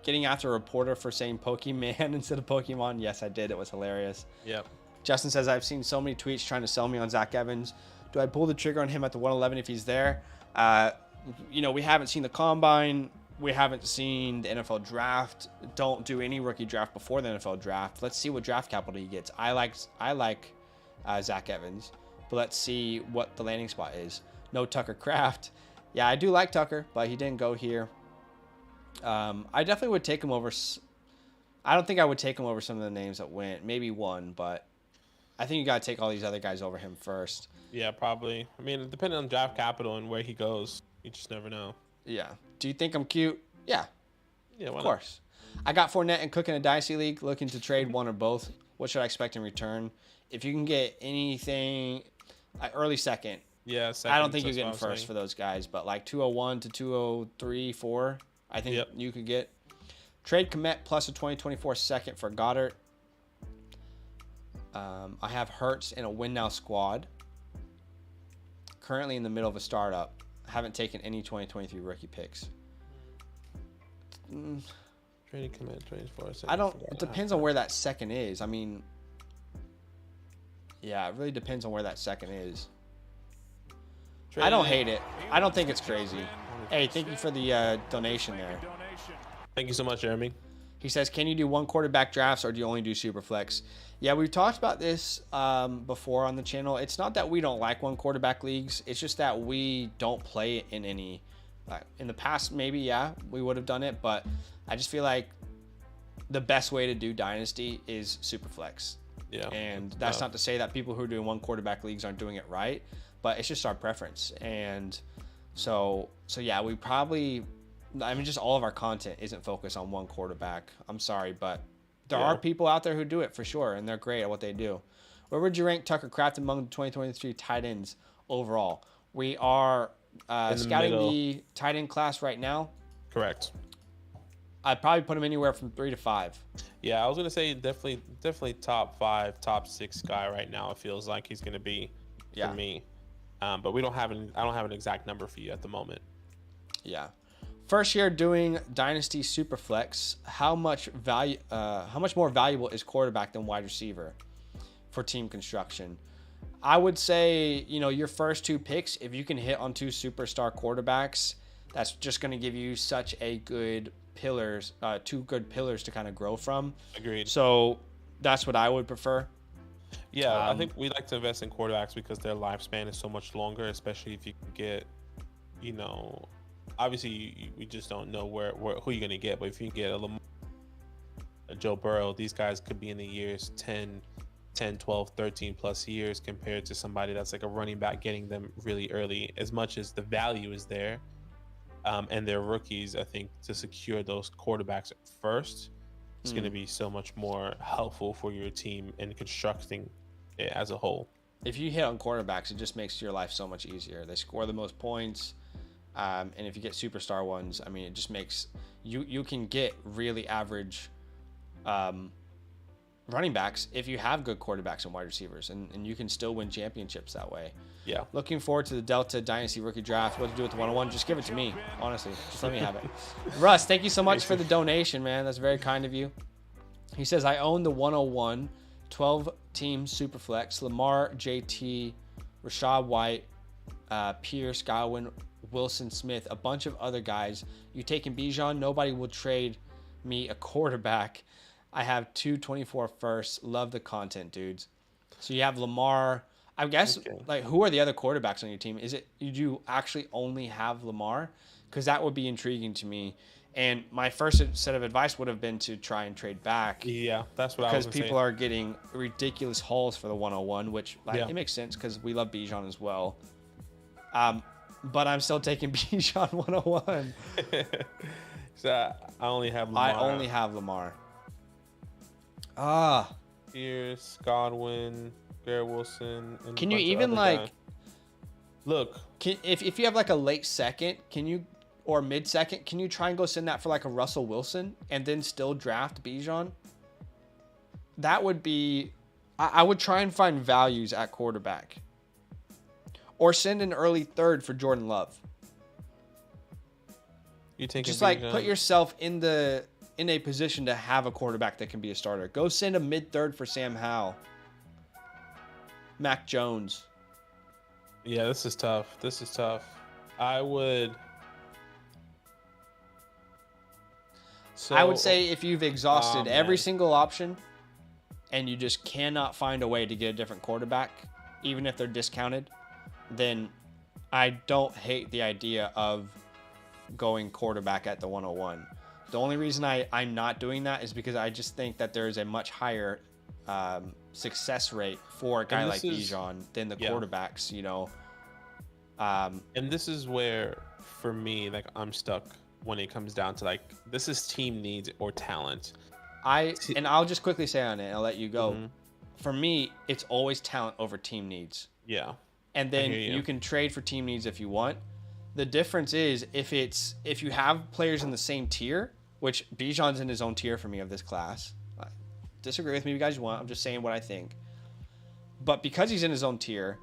getting after a reporter for saying Pokemon instead of Pokemon? Yes, I did. It was hilarious. Yep. Justin says, I've seen so many tweets trying to sell me on Zach Evans. Do I pull the trigger on him at the 111 if he's there? We haven't seen the combine. We haven't seen the NFL draft. Don't do any rookie draft before the NFL draft. Let's see what draft capital he gets. I like Zach Evans, but let's see what the landing spot is. No Tucker Kraft. Yeah, I do like Tucker, but he didn't go here. I definitely would take him over. I don't think I would take him over some of the names that went. Maybe one, but I think you got to take all these other guys over him first. Yeah, probably. I mean, depending on draft capital and where he goes, you just never know. Yeah. Do you think I'm cute? Yeah. Yeah, of course. I got Fournette and Cook in a Dynasty League, looking to trade one or both. What should I expect in return? If you can get anything, early second. Yeah, second, I don't think you're getting first for those guys, but like 201 to 203, 4, I think you could get. Trade Komet plus a 2024 second for Goddard. I have Hurts in a win now squad. Currently in the middle of a startup. Haven't taken any 2023 rookie picks. Trade Komet 24 second. I don't. It depends on where that second is. I mean, yeah, it really depends on where that second is. I don't hate it. I don't think it's crazy. Hey, thank you for the donation there. Thank you so much, Jeremy. He says, can you do one quarterback drafts or do you only do super flex? Yeah, we've talked about this before on the channel. It's not that we don't like one quarterback leagues. It's just that we don't play in any. In the past, maybe, yeah, we would have done it. But I just feel like the best way to do Dynasty is super flex. Yeah. And that's not to say that people who are doing one quarterback leagues aren't doing it right. But it's just our preference. And so yeah, we probably... I mean, just all of our content isn't focused on one quarterback. I'm sorry, but there are people out there who do it for sure, and they're great at what they do. Where would you rank Tucker Kraft among the 2023 tight ends overall? We are scouting the tight end class right now. Correct. I'd probably put him anywhere from 3 to 5. Yeah, I was gonna say definitely top 5, top 6 guy right now. It feels like he's gonna be for me. But I don't have an exact number for you at the moment. Yeah. First year doing Dynasty Superflex, how much more valuable is quarterback than wide receiver for team construction? I would say, your first 2 picks, if you can hit on 2 superstar quarterbacks, that's just going to give you such a good pillars, 2 good pillars to kind of grow from. Agreed. So that's what I would prefer. Yeah, I think we like to invest in quarterbacks because their lifespan is so much longer, especially if you can get, obviously we just don't know who you're going to get, but if you get a Joe Burrow, these guys could be in the years 10, 12, 13 plus years compared to somebody that's like a running back getting them really early. As much as the value is there, and they're rookies, I think to secure those quarterbacks first, it's going to be so much more helpful for your team in constructing it as a whole. If you hit on quarterbacks, it just makes your life so much easier. They score the most points. And if you get superstar ones, I mean, it just makes you can get really average running backs if you have good quarterbacks and wide receivers, and you can still win championships that way. Yeah. Looking forward to the Delta Dynasty Rookie Draft. What to do with the 101? Just give it to me, honestly. Just let me have it. Russ, thank you so much for the donation, man. That's very kind of you. He says, I own the 101 12-team Superflex. Lamar, JT, Rashad White, Pierce, Godwin, Wilson Smith, a bunch of other guys. You taking Bijan? Nobody will trade me a quarterback. I have 224 firsts. Love the content, dudes. So you have Lamar. I guess, who are the other quarterbacks on your team? Is it you actually only have Lamar? Because that would be intriguing to me. And my first set of advice would have been to try and trade back. Yeah, that's what I was Because people are getting ridiculous hauls for the 101, which it makes sense because we love Bijan as well. But I'm still taking Bijan 101. So I only have Lamar. Pierce, Godwin, Garrett Wilson. And can you even look? If you have like a late second, or mid second, can you try and go send that for like a Russell Wilson and then still draft Bijan? that would be, I would try and find values at quarterback, or send an early third for Jordan Love. You think Just like put yourself in a position to have a quarterback that can be a starter. Go send a mid third for Sam Howell, Mac Jones. Yeah, this is tough. I would. So, I would say if you've exhausted every man. single option and you just cannot find a way to get a different quarterback, even if they're discounted, then I don't hate the idea of going quarterback at the 101. The only reason I'm not doing that is because I just think that there is a much higher success rate for a guy like Bijan than the quarterbacks, you know. And this is where, for me, like, I'm stuck when it comes down to, like, this is team needs or talent. And I'll just quickly say on it, I'll let you go. Mm-hmm. For me, it's always talent over team needs. Yeah. And then you can trade for team needs if you want. The difference is if you have players in the same tier, which Bijan's in his own tier for me of this class. Disagree with me if you guys want. I'm just saying what I think. But because he's in his own tier,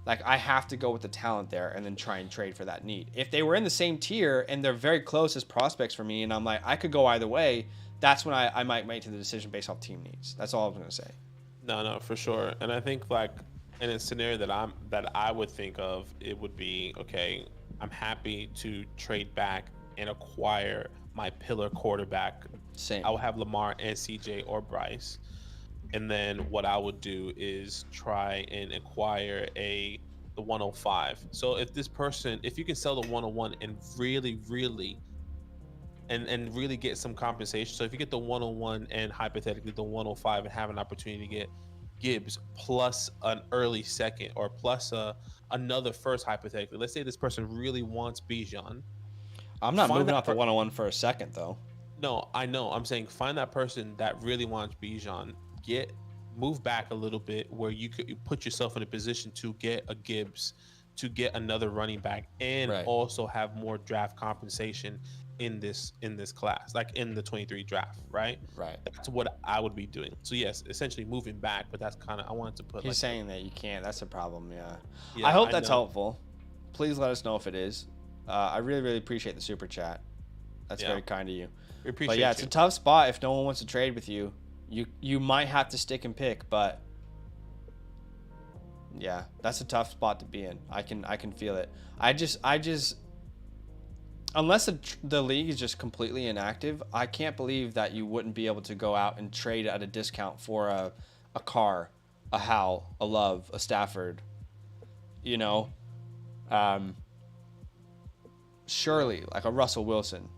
like, I have to go with the talent there and then try and trade for that need. If they were in the same tier and they're very close as prospects for me, and I'm like, I could go either way, that's when I might make the decision based off team needs. That's all I'm going to say. No, for sure. And I think, like, in a scenario that I would think of, it would be, okay, I'm happy to trade back and acquire my pillar quarterback. Same. I will have Lamar and CJ or Bryce. And then what I would do is try and acquire the 105. So if you can sell the 101 and really and really get some compensation. So if you get the 101 and hypothetically the 105 and have an opportunity to get Gibbs plus an early second or plus another first, hypothetically. Let's say this person really wants Bijan. I'm not moving off the 101 for a second, though. No, I know. I'm saying find that person that really wants Bijan. Move back a little bit where you could put yourself in a position to get a Gibbs, to get another running back, and also have more draft compensation in this class, like in the 23 draft, right? Right. That's what I would be doing. So yes, essentially moving back, but that's kind of I wanted to put. He's saying that you can't. That's a problem. Yeah. I hope that's helpful. Please let us know if it is. I really appreciate the super chat. That's very kind of you. We appreciate. But yeah, it's a tough spot if no one wants to trade with you. You might have to stick and pick, but yeah, that's a tough spot to be in. I can feel it. I just unless the league is just completely inactive, I can't believe that you wouldn't be able to go out and trade at a discount for a Carr, a Howell, a Love, a Stafford. You know, surely like a Russell Wilson.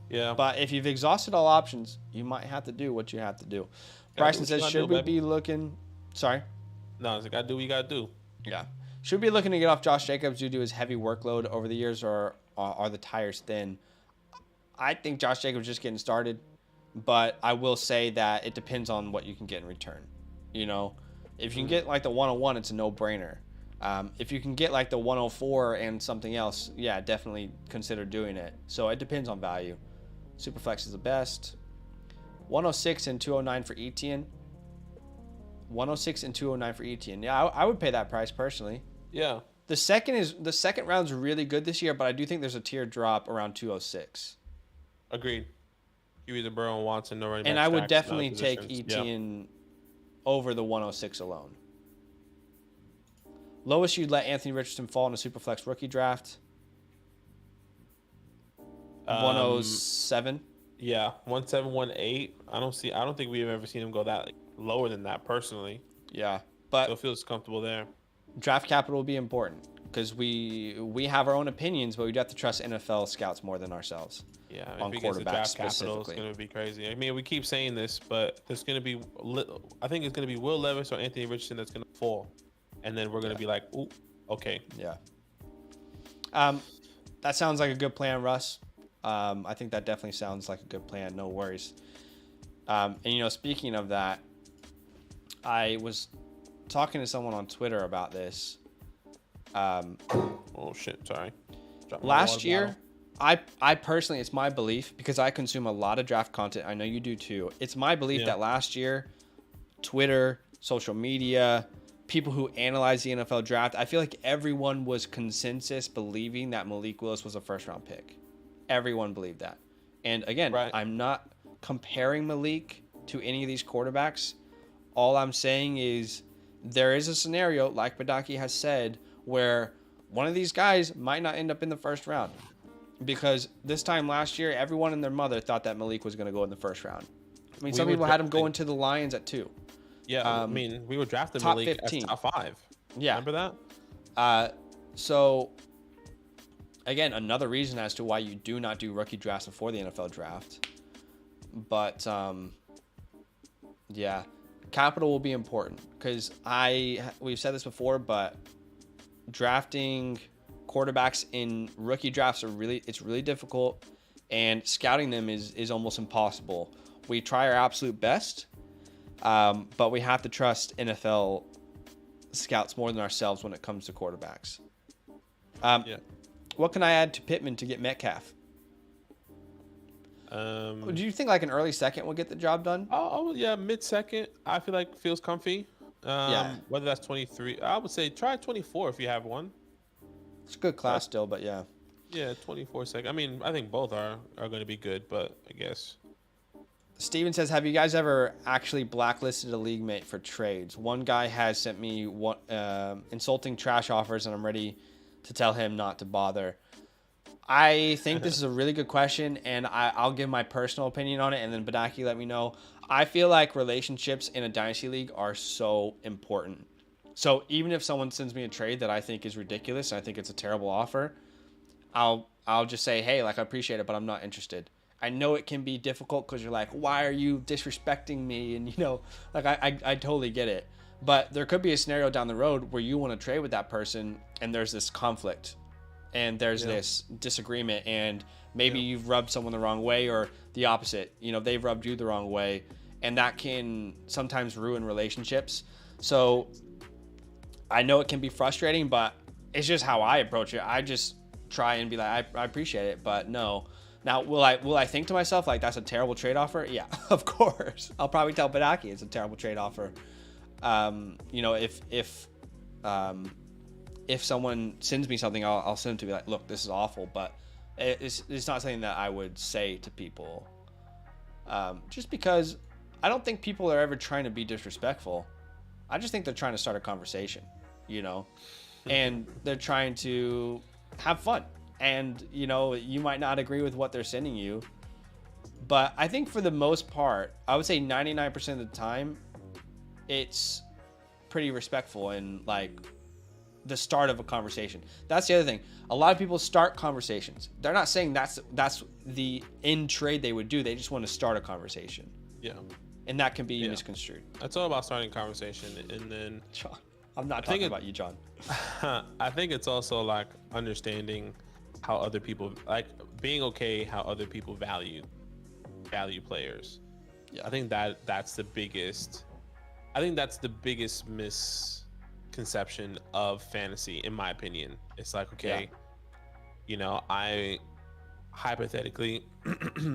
Yeah. But if you've exhausted all options, you might have to do what you have to do. Bryson says, should we be looking... Sorry? No, it's gotta do what you gotta do. Yeah. Should we be looking to get off Josh Jacobs due to his heavy workload over the years, or are the tires thin? I think Josh Jacobs is just getting started, but I will say that it depends on what you can get in return. You know, if you can get like the 101, it's a no-brainer. If you can get like the 104 and something else, yeah, definitely consider doing it. So it depends on value. Superflex is the best. 106 and 209 for Etienne. 106 and 209 for Etienne. Yeah, I would pay that price personally. Yeah. The second round's really good this year, but I do think there's a tier drop around 206. Agreed. You either Burrow and Watson, no running back. And I would definitely take Etienne over the 106 alone. Lowest you'd let Anthony Richardson fall in a Superflex rookie draft. 107. Yeah, 1718. I don't think we've ever seen him go that lower than that personally. Yeah, but so it feels comfortable there. Draft capital will be important because we have our own opinions, but we'd have to trust NFL scouts more than ourselves. Yeah, on if quarterbacks draft capital, specifically. It's going to be crazy. I mean, we keep saying this, but there's going to be. I think it's going to be Will Levis or Anthony Richardson that's going to fall, and then we're going to be like, ooh, okay. Yeah. That sounds like a good plan, Russ. I think that definitely sounds like a good plan. No worries. And, speaking of that, I was talking to someone on Twitter about this. Oh, shit. Sorry. Last year, I personally, it's my belief, because I consume a lot of draft content. I know you do too. It's my belief that last year, Twitter, social media, people who analyze the NFL draft, I feel like everyone was consensus believing that Malik Willis was a first-round pick. Everyone believed that. And again, Right. I'm not comparing Malik to any of these quarterbacks. All I'm saying is there is a scenario, like Badake has said, where one of these guys might not end up in the first round. Because this time last year, everyone and their mother thought that Malik was going to go in the first round. I mean, some people had him going to the Lions at 2. Yeah, I mean, we were drafting top Malik 15. as top 5. Yeah. Remember that? So, again, another reason as to why you do not do rookie drafts before the NFL draft. But, yeah, capital will be important because we've said this before, but drafting quarterbacks in rookie drafts it's really difficult, and scouting them is almost impossible. We try our absolute best, but we have to trust NFL scouts more than ourselves when it comes to quarterbacks. Yeah. What can I add to Pittman to get Metcalf? Do you think like an early second will get the job done? Oh yeah, mid-second. I feel like feels comfy. Yeah. Whether that's 23, I would say try 24 if you have one. It's a good class still, but yeah. Yeah, 24 second. I mean, I think both are going to be good, but I guess. Steven says, have you guys ever actually blacklisted a league mate for trades? One guy has sent me insulting trash offers, and I'm ready to tell him not to bother. I think this is a really good question, and I'll give my personal opinion on it, and then Badake, let me know. I feel like relationships in a Dynasty League are so important. So even if someone sends me a trade that I think is ridiculous, and I think it's a terrible offer, I'll just say, hey, like, I appreciate it, but I'm not interested. I know it can be difficult because you're like, why are you disrespecting me? And, like, I totally get it. But there could be a scenario down the road where you want to trade with that person and there's this conflict and there's this disagreement, and maybe you've rubbed someone the wrong way, or the opposite. They've rubbed you the wrong way, and that can sometimes ruin relationships. So I know it can be frustrating, but it's just how I approach it. I just try and be like, I appreciate it, but no. Now, will I think to myself, like, that's a terrible trade offer? Yeah, of course. I'll probably tell Badake it's a terrible trade offer. If someone sends me something, I'll send them to be like, look, this is awful, but it's not something that I would say to people. Just because I don't think people are ever trying to be disrespectful. I just think they're trying to start a conversation, and they're trying to have fun. And, you might not agree with what they're sending you, but I think for the most part, I would say 99% of the time, it's pretty respectful and like the start of a conversation. That's the other thing. A lot of people start conversations. They're not saying that's the end trade they would do. They just want to start a conversation. Yeah. And that can be misconstrued. It's all about starting conversation, and then John, I'm not talking about you, John. I think it's also like understanding how other people, like, being okay how other people value players. Yeah. I think that's the biggest misconception of fantasy, in my opinion. It's like, okay, I hypothetically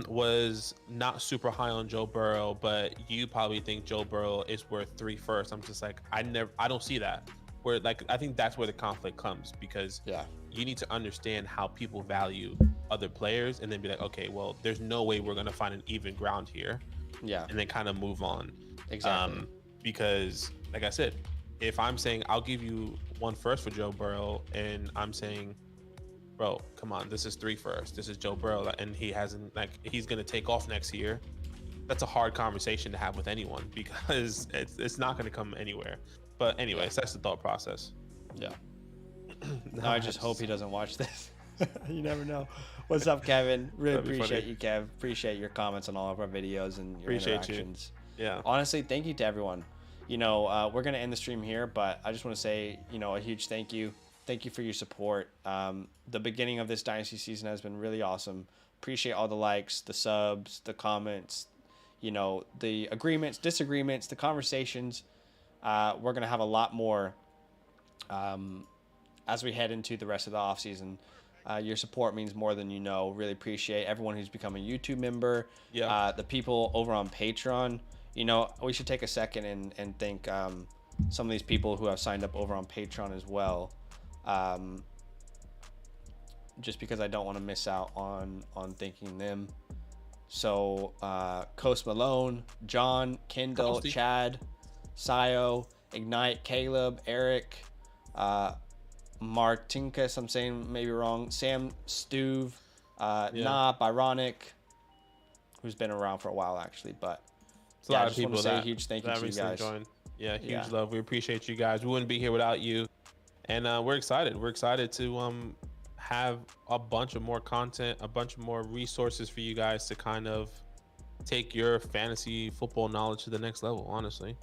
was not super high on Joe Burrow, but you probably think Joe Burrow is worth 3 first. I'm just like, I don't see that. Where, like, I think that's where the conflict comes, because you need to understand how people value other players, and then be like, okay, well, there's no way we're gonna find an even ground here. Yeah. And then kind of move on. Exactly. Because, like I said, if I'm saying I'll give you 1 first for Joe Burrow, and I'm saying, bro, come on, this is 3 first. This is Joe Burrow, and he hasn't, like, he's gonna take off next year. That's a hard conversation to have with anyone, because it's not gonna come anywhere. But anyways, that's the thought process. Yeah. No, I just hope he doesn't watch this. You never know. What's up, Kevin? Really appreciate you, Kev. Appreciate your comments on all of our videos and your interactions. Yeah. Honestly, thank you to everyone. We're going to end the stream here, but I just want to say, a huge thank you. Thank you for your support. The beginning of this Dynasty season has been really awesome. Appreciate all the likes, the subs, the comments, the agreements, disagreements, the conversations. We're going to have a lot more as we head into the rest of the off season. Your support means more than you know. Really appreciate everyone who's become a YouTube member. Yeah. The people over on Patreon. you know, we should take a second and thank some of these people who have signed up over on Patreon as well. Just because I don't want to miss out on thanking them. So Coast Malone, John, Kendall, Coasty. Chad, Sayo, Ignite, Caleb, Eric, Martinkus, I'm saying maybe wrong, Sam, Stuve, Nah, Byronic, who's been around for a while actually, but It's a lot of people say that a huge thank you to you recently guys. joined. Yeah, huge Yeah. love. We appreciate you guys. We wouldn't be here without you. And we're excited. We're excited to have a bunch of more content, a bunch of more resources for you guys to kind of take your fantasy football knowledge to the next level, honestly.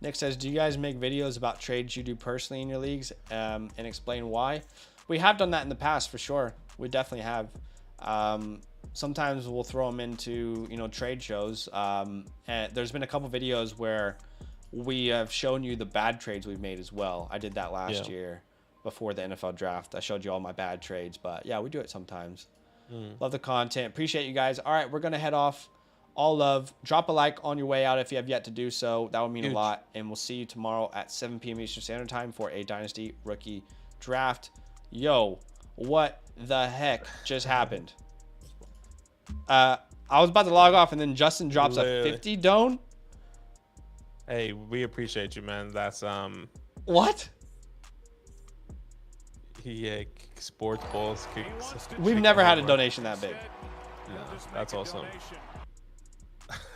Nick says, do you guys make videos about trades you do personally in your leagues and explain why? We have done that in the past for sure. We definitely have. Sometimes we'll throw them into, you know, trade shows. And there's been a couple videos where we have shown you the bad trades we've made as well. I did that last year before the NFL draft. I showed you all my bad trades, but yeah, we do it sometimes. Love the content. Appreciate you guys. All right, we're going to head off. All love. Drop a like on your way out if you have yet to do so. That would mean a lot. And we'll see you tomorrow at 7 p.m. Eastern Standard Time for a Dynasty rookie draft. Yo, what the heck just happened? I was about to log off and then Justin drops a 50 don. Hey, we appreciate you, man. That's What? yeah, sports balls. We've never had a donation that big. No, that's awesome.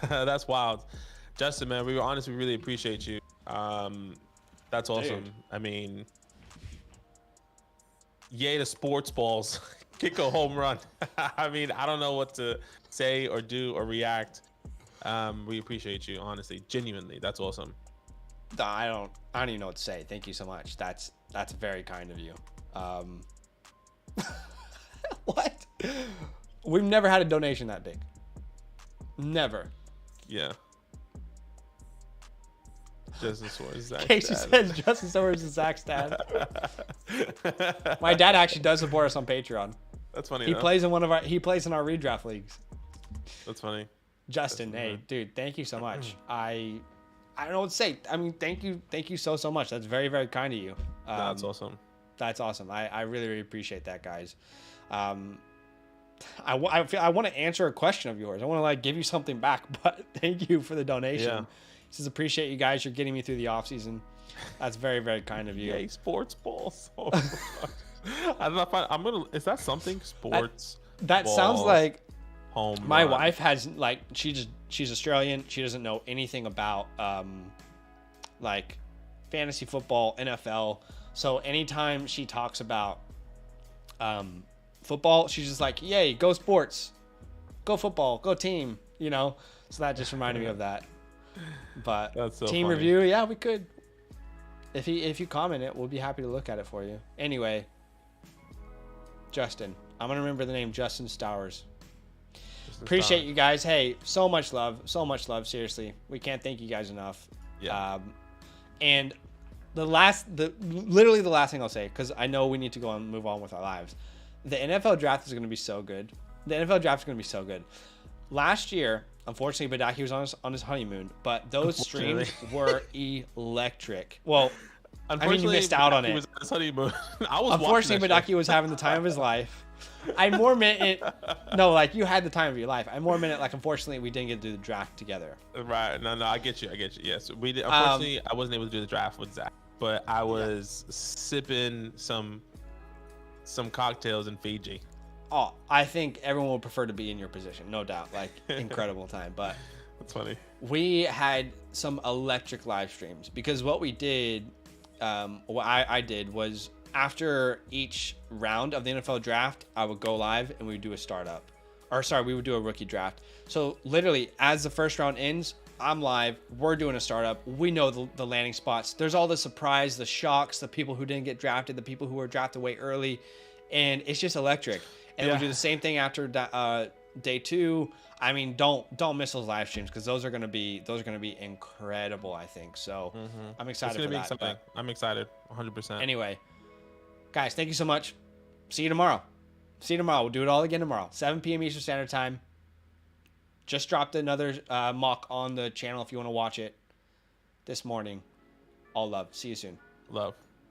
That's wild. Justin, man, we honestly really appreciate you. That's awesome. Dude. I mean, yay to sports balls. Kick a home run. I mean, I don't know what to say or do or react. We appreciate you, honestly, genuinely. That's awesome. I don't even know what to say. Thank you so much. That's very kind of you. What? We've never had a donation that big. Never. Yeah. Justin Suarez. Casey says Justin Suarez is Zach's dad. My dad actually does support us on Patreon. That's funny. He plays in he plays in our redraft leagues. That's funny. Justin, hey, dude, thank you so much. I don't know what to say. I mean, thank you so much. That's very, very kind of you. That's awesome. That's awesome. I really, really appreciate that, guys. I want to answer a question of yours. I want to like give you something back, but thank you for the donation. Yeah. He says, appreciate you guys. You're getting me through the off season. That's very, very kind of you. Yay, sports balls. Oh, I'm not fine. Is that something? Sports. That balls, sounds like home. my run. wife has like she's Australian. She doesn't know anything about like fantasy football, NFL. So anytime she talks about football, she's just like, "Yay, go sports, go football, go team." You know. So that just reminded me of that. But That's so team funny. review, yeah, we could. If you comment it, we'll be happy to look at it for you. Anyway, Justin, I'm gonna remember the name Justin Stowers. Appreciate you guys. Hey, so much love. Seriously, we can't thank you guys enough. Yeah. And literally the last thing I'll say, because I know we need to go and move on with our lives. The NFL draft is going to be so good. Last year, unfortunately, Badake was on his honeymoon, but those streams were electric. Well, I mean, you missed out on He it. was on his honeymoon. I was Unfortunately, watching that Badake was having the time of his life. I more meant it. No, like you had the time of your life. I more meant it like unfortunately we didn't get to do the draft together. shit. Right. No, I get you. Yes. We did. Unfortunately, I wasn't able to do the draft with Zach, but I was sipping some cocktails in Fiji. Oh, I think everyone would prefer to be in your position, no doubt. Like incredible time, but That's funny. we had some electric live streams because what we did, what I did was after each round of the NFL draft, I would go live and we would do a startup. We would do a rookie draft. So literally, as the first round ends, I'm live. We're doing a startup. We know the landing spots. There's all the surprise, the shocks, the people who didn't get drafted, the people who were drafted way early, and it's just electric. And we'll do the same thing after day 2. I mean, don't miss those live streams because those are gonna be incredible. I think so. I'm excited It's for gonna be that. something. I'm excited. 100%. Anyway, guys, thank you so much. See you tomorrow. We'll do it all again tomorrow. 7 p.m. Eastern Standard Time. Just dropped another mock on the channel if you want to watch it this morning. All love. See you soon. Love.